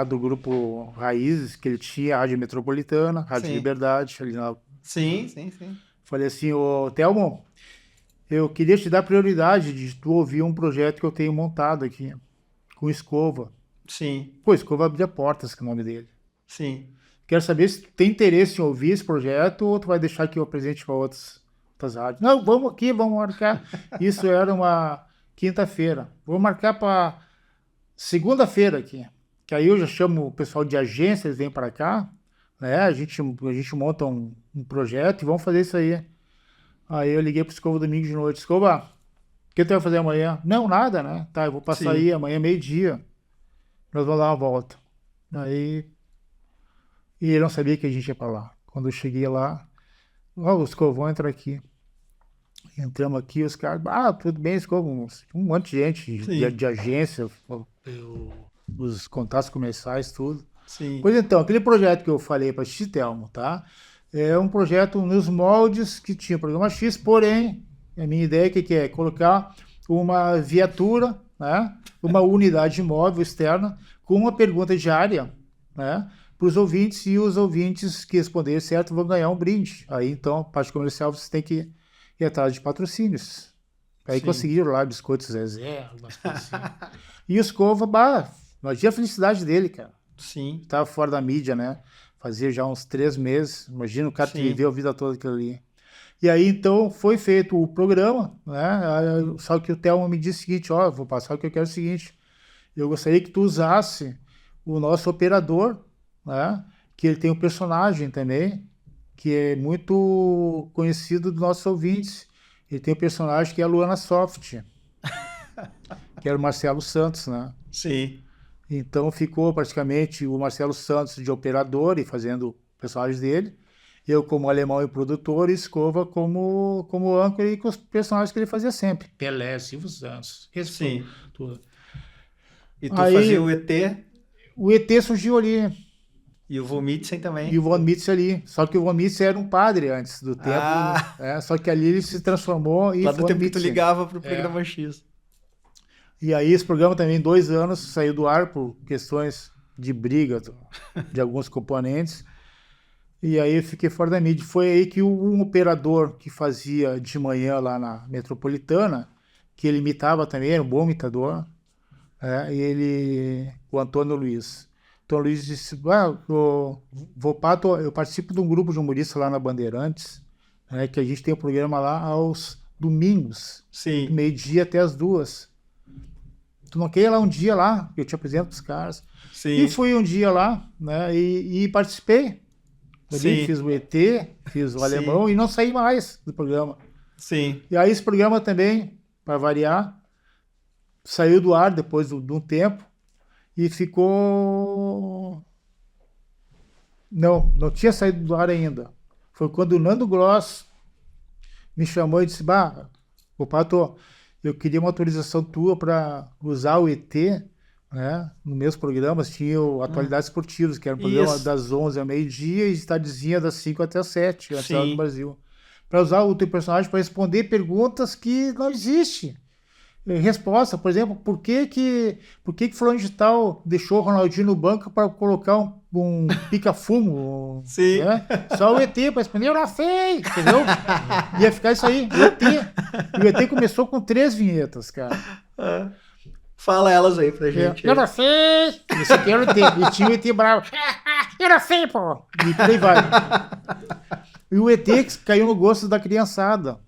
do grupo Raízes, que ele tinha, a Rádio Metropolitana, Rádio Liberdade, ali lá. Sim. Falei assim, ô Telmo, eu queria te dar prioridade de tu ouvir um projeto que eu tenho montado aqui, com Escova. Sim. Pô, Escova abria portas, que é o nome dele. Sim. Quero saber se tu tem interesse em ouvir esse projeto ou tu vai deixar que eu apresente para outras rádios. Não, vamos marcar. Isso era uma quinta-feira. Vou marcar para segunda-feira aqui. Que aí eu já chamo o pessoal de agência, eles vêm para cá, né? A gente monta um projeto e vamos fazer isso aí. Aí eu liguei pro Escova domingo de noite. Escova, o que tu vai fazer amanhã? Não, nada, né? Tá, eu vou passar aí amanhã meio-dia. Nós vamos dar uma volta. Aí... E ele não sabia que a gente ia para lá. Quando eu cheguei lá, o Escova, vamos entrar aqui. Entramos aqui, os caras, tudo bem, Escova, um monte de gente de agência, os contatos comerciais, tudo. Sim. Pois então, aquele projeto que eu falei para ti, Telmo, tá? É um projeto nos moldes que tinha o programa X, porém, a minha ideia que é colocar uma viatura, né? Uma unidade móvel externa com uma pergunta diária, né? Para os ouvintes, e os ouvintes que responderem certo vão ganhar um brinde. Aí, então, parte comercial, você tem que ir atrás de patrocínios. Aí conseguiram lá biscoitos Zezé, umas coisas assim. E o Escova, imagina a felicidade dele, cara. Sim. Estava fora da mídia, né? Fazia já uns 3 meses. Imagina o cara que viveu a vida toda aquilo ali. E aí, então, foi feito o programa, né? Só que o Telmo me disse o seguinte, vou passar o que eu quero é o seguinte. Eu gostaria que tu usasse o nosso operador, né? Que ele tem um personagem também, que é muito conhecido dos nossos ouvintes. Ele tem um personagem que é a Luana Soft, que era o Marcelo Santos, né? Sim. Então ficou praticamente o Marcelo Santos de operador e fazendo personagens dele, eu como alemão e produtor, e Escova como âncora e com os personagens que ele fazia sempre. Pelé, Silvio Santos, Sim. Tudo. E tu fazia o ET? O ET surgiu ali. E o Von Mitzen também. E o Von Mitzen ali. Só que o Von Mitzen era um padre antes do tempo. Só que ali ele se transformou e lá do tempo que tu ligava pro programa X. E aí esse programa também, 2 anos, saiu do ar por questões de briga de alguns componentes. E aí eu fiquei fora da mídia. Foi aí que um operador que fazia de manhã lá na Metropolitana, que ele imitava também, era um bom imitador, o Antônio Luiz. Então o Luiz disse, eu participo de um grupo de humoristas lá na Bandeirantes, que a gente tem um programa lá aos domingos, Sim. meio-dia até as 2. tu não quer ir lá um dia lá, que eu te apresento pros caras. Sim. E fui um dia lá, né, e participei. Ali, fiz o ET, fiz o alemão e não saí mais do programa. Sim. E aí esse programa também, para variar, saiu do ar depois de um tempo e ficou... Não tinha saído do ar ainda. Foi quando o Nando Gross me chamou e disse, ô Pato, eu queria uma autorização tua para usar o ET, né? Nos meus programas tinha o Atualidades Esportivas, que era um programa das 11 ao meio-dia e tardezinha das 5 até as 7, antes do Brasil. Para usar o teu personagem para responder perguntas que não existem. Resposta, por exemplo, por que fulano de tal deixou o Ronaldinho no banco para colocar um pica-fumo? Sim. Né? Só o ET para responder, eu não sei, entendeu? Ia ficar isso aí, o ET. E o ET começou com 3 vinhetas, cara. Fala elas aí pra gente. Eu não sei. Isso aqui era o ET. E tinha o ET bravo. Eu não sei, pô. E por aí vai. E o ET caiu no gosto da criançada.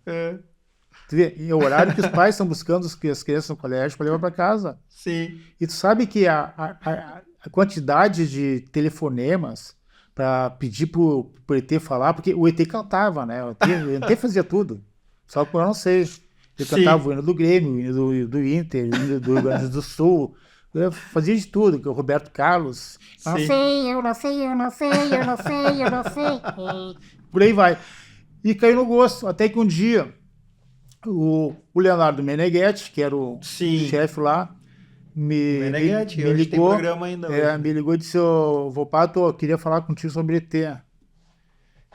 Tu vê, é o horário que os pais estão buscando as crianças no colégio para levar para casa. Sim. E tu sabe que a quantidade de telefonemas para pedir pro ET falar, porque o ET cantava, né? O ET fazia tudo. Só que eu não sei. Ele cantava o hino do Grêmio, o hino do Inter, o hino do Rio Grande do Sul. Eu fazia de tudo, que o Roberto Carlos. Eu não sei. Por aí vai. E caiu no gosto. Até que um dia, o Leonardo Meneghetti, que era o chefe lá, me ligou. Tem programa ainda me ligou e disse, vô Pato, eu queria falar contigo sobre o ET.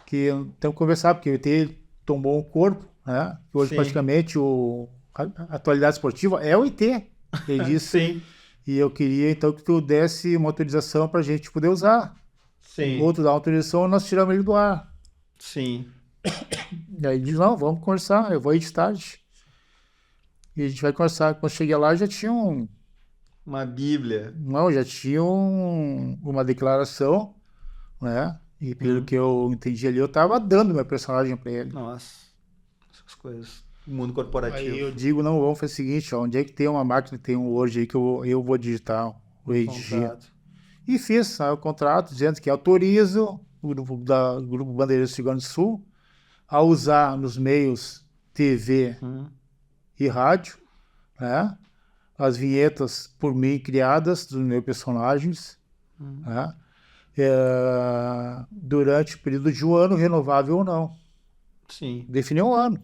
Que temos que conversar, porque o ET tomou um corpo, né? Que hoje praticamente a atualidade esportiva é o ET. Ele disse. Sim. E eu queria então que tu desse uma autorização pra gente poder usar. Sim. Outro dá autorização, nós tiramos ele do ar. Sim. E aí ele diz, não, vamos conversar, eu vou ir de tarde. E a gente vai conversar. Quando eu cheguei lá, já tinha uma bíblia. Não, já tinha uma declaração, né? E pelo que eu entendi ali, eu tava dando meu personagem pra ele. Nossa, essas coisas. O mundo corporativo. Aí eu digo, não, vamos fazer o seguinte, onde é que tem uma máquina que tem um Word aí que eu vou digitar, vou redigir. E fiz o contrato dizendo que autorizo o Grupo Bandeirantes do Rio Grande do Sul a usar nos meios TV e rádio, né, as vinhetas por mim criadas dos meus personagens, né, durante o período de um ano, renovável ou não. Sim. Definiu um ano.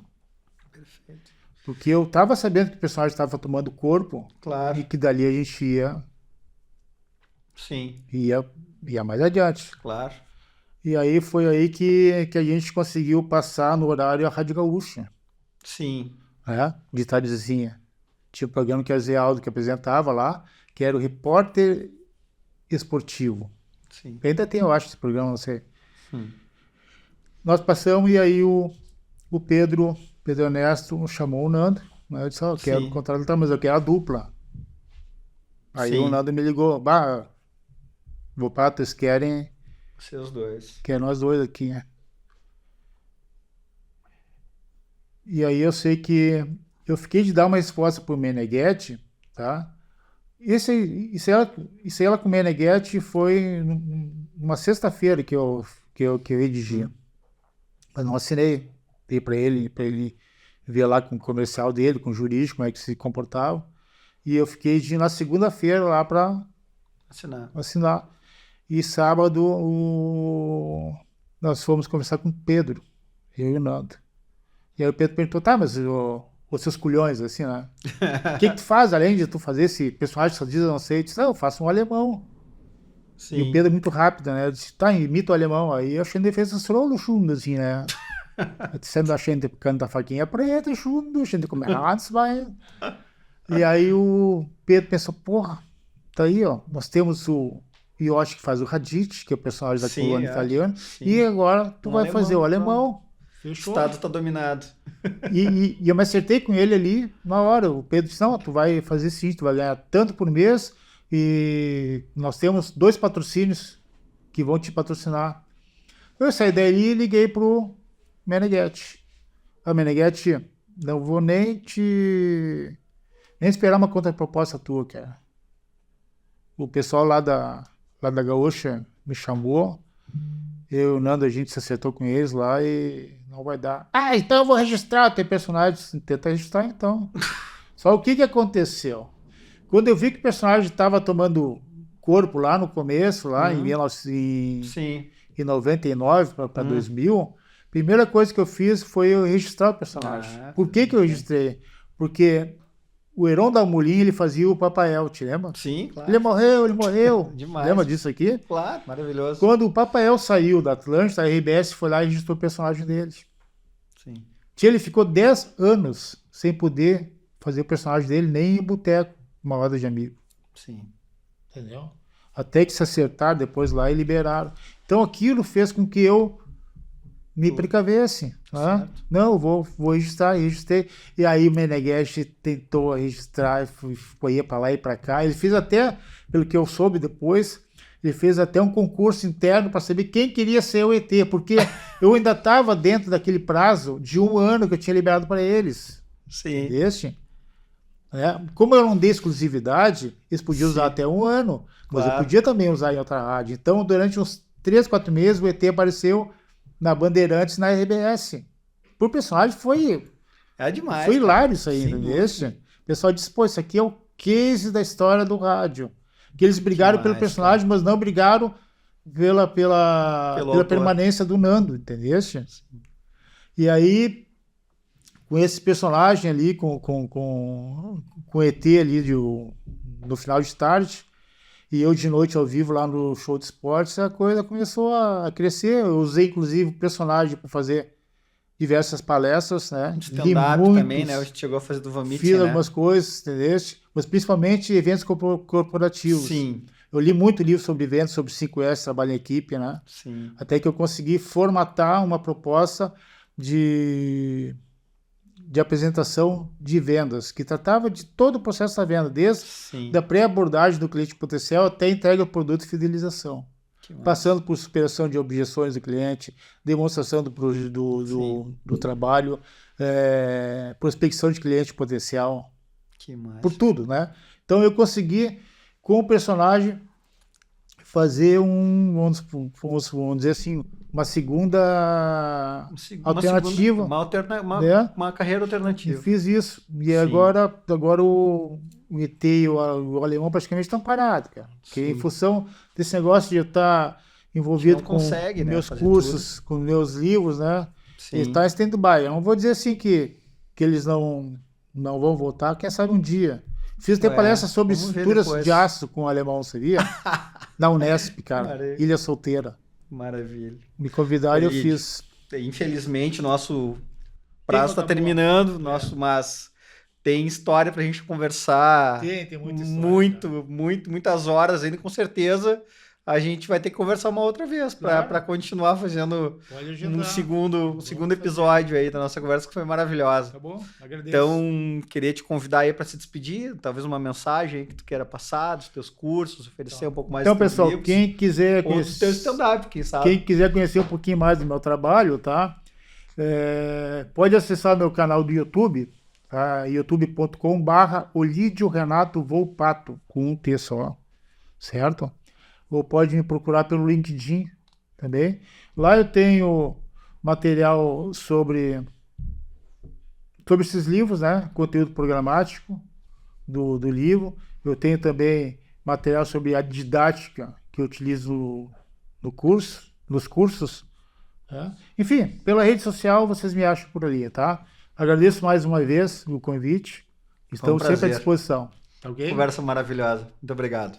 Perfeito. Porque eu estava sabendo que o personagem estava tomando corpo. Claro. E que dali a gente ia... Sim. Ia mais adiante. Claro. E aí foi aí que a gente conseguiu passar no horário a Rádio Gaúcha. Sim. De tardezinha. Tinha um programa que a Zé Aldo que apresentava lá, que era o Repórter Esportivo. Sim. Ainda tem, eu acho, esse programa, não sei. Nós passamos e aí o Pedro Ernesto chamou o Nando, né? Eu disse, eu quero contratar, mas eu quero a dupla. Aí o Nando me ligou, vô Pato, eles querem... Vocês dois. Querem nós dois aqui, né? E aí eu sei que eu fiquei de dar uma resposta pro Meneghetti, tá? Isso aí ela com o Meneghetti foi numa sexta-feira que eu redigi. Eu não assinei. Dei para ele ver lá com o comercial dele, com o jurídico, como é que se comportava. E eu fiquei de ir na segunda-feira lá para assinar. E sábado nós fomos conversar com o Pedro, eu e o Nando. E aí o Pedro perguntou, tá, mas os seus culhões, assim, né? O que tu faz, além de tu fazer esse personagem, só diz, eu não sei. Eu disse, não, eu faço um alemão. Sim. E o Pedro é muito rápido, né? Eu disse, tá, imita o alemão. Aí a gente fez solo chundo, assim, né? Sendo a gente canta a faquinha preta, chundo, a gente come antes, vai. E aí o Pedro pensou, porra, tá aí, ó, nós temos o Yoshi que faz o Raditz, que é o personagem da colônia italiana, e agora tu vai fazer o alemão. Fechou. O estado tá dominado. E eu me acertei com ele ali na hora. O Pedro disse, não, tu vai fazer sim, tu vai ganhar tanto por mês e nós temos 2 patrocínios que vão te patrocinar. Eu saí daí e liguei pro Meneghetti. Meneghetti, não vou nem te Nem esperar uma contraproposta tua, cara. O pessoal lá da Gaúcha me chamou. Eu e o Nando, a gente se acertou com eles lá e não vai dar. Ah, então eu vou registrar. Tem personagem. Tenta registrar então. Só o que aconteceu? Quando eu vi que o personagem estava tomando corpo lá no começo, lá em 1999 para 2000, a primeira coisa que eu fiz foi eu registrar o personagem. Por que eu registrei? Porque o Heron da Molin, ele fazia o Papael, te lembra? Sim, claro. Ele morreu. Demais. Lembra disso aqui? Claro, maravilhoso. Quando o Papael saiu da Atlântida, a RBS foi lá e registrou o personagem dele. Sim. Ele ficou 10 anos sem poder fazer o personagem dele nem em boteco, uma roda de amigo. Sim. Entendeu? Até que se acertaram depois lá e liberaram. Então aquilo fez com que eu me precavesse. Né? Não, vou registrar, registrei. E aí o Meneghetti tentou registrar, ia para lá e para cá. Ele fez até, pelo que eu soube depois, ele fez até um concurso interno para saber quem queria ser o ET, porque eu ainda estava dentro daquele prazo de 1 ano que eu tinha liberado para eles. Sim. Entendeste? Como eu não dei exclusividade, eles podiam usar até 1 ano, mas eu podia também usar em outra rádio. Então, durante uns 3, 4 meses, o ET apareceu na Bandeirantes, na RBS. Por personagem foi... É demais. Foi hilário isso aí, entendeu? O pessoal disse, pô, isso aqui é o case da história do rádio. Que eles brigaram pelo personagem, mas não brigaram pela permanência do Nando, entendeu? E aí, com esse personagem ali, com o ET ali no final de tarde, e eu de noite ao vivo lá no show de esportes, a coisa começou a crescer. Eu usei, inclusive, o personagem para fazer diversas palestras, né? Stand-up também, né? A gente chegou a fazer do Vomit, fiz algumas coisas, entendeu? Mas principalmente eventos corporativos. Sim. Eu li muito livro sobre eventos, sobre 5S, trabalho em equipe, né? Sim. Até que eu consegui formatar uma proposta de apresentação de vendas, que tratava de todo o processo da venda, desde da pré-abordagem do cliente potencial até a entrega do produto e fidelização. Passando por superação de objeções do cliente, demonstração do trabalho, prospecção de cliente potencial, por tudo, né? Então eu consegui, com o personagem, fazer vamos dizer assim, uma segunda alternativa. Uma carreira alternativa. E fiz isso. E agora o ET e o Alemão praticamente estão parados, cara. Porque em função desse negócio de eu estar envolvido com meus cursos, com meus livros, né? Sim. E está em stand-by. Eu não vou dizer assim que eles não vão voltar, quem sabe um dia. Fiz até palestra sobre estruturas de aço com o Alemão, seria? Na Unesp, cara. Maravilha. Ilha Solteira. Maravilha. Me convidaram e eu fiz. Infelizmente, nosso prazo está terminando, mas tem história para a gente conversar. Tem muita história. Muitas horas ainda, com certeza. A gente vai ter que conversar uma outra vez para continuar fazendo um segundo episódio aí da nossa conversa, que foi maravilhosa. Tá bom? Agradeço. Então, queria te convidar aí para se despedir, talvez uma mensagem aí que tu queira passar dos teus cursos, oferecer um pouco mais dos teus livros. Então, pessoal, quem quiser conhecer... Ou do teu stand-up, quem sabe. Quem quiser conhecer um pouquinho mais do meu trabalho, tá? Pode acessar meu canal do YouTube, tá? youtube.com/Olídio Renato Volpato, com um T só, certo? Ou pode me procurar pelo LinkedIn também. Lá eu tenho material sobre esses livros, né? Conteúdo programático do livro. Eu tenho também material sobre a didática que eu utilizo nos cursos. Né? Enfim, pela rede social vocês me acham por ali, tá? Agradeço mais uma vez o convite. Estamos sempre à disposição. Tá okay? Conversa maravilhosa. Muito obrigado.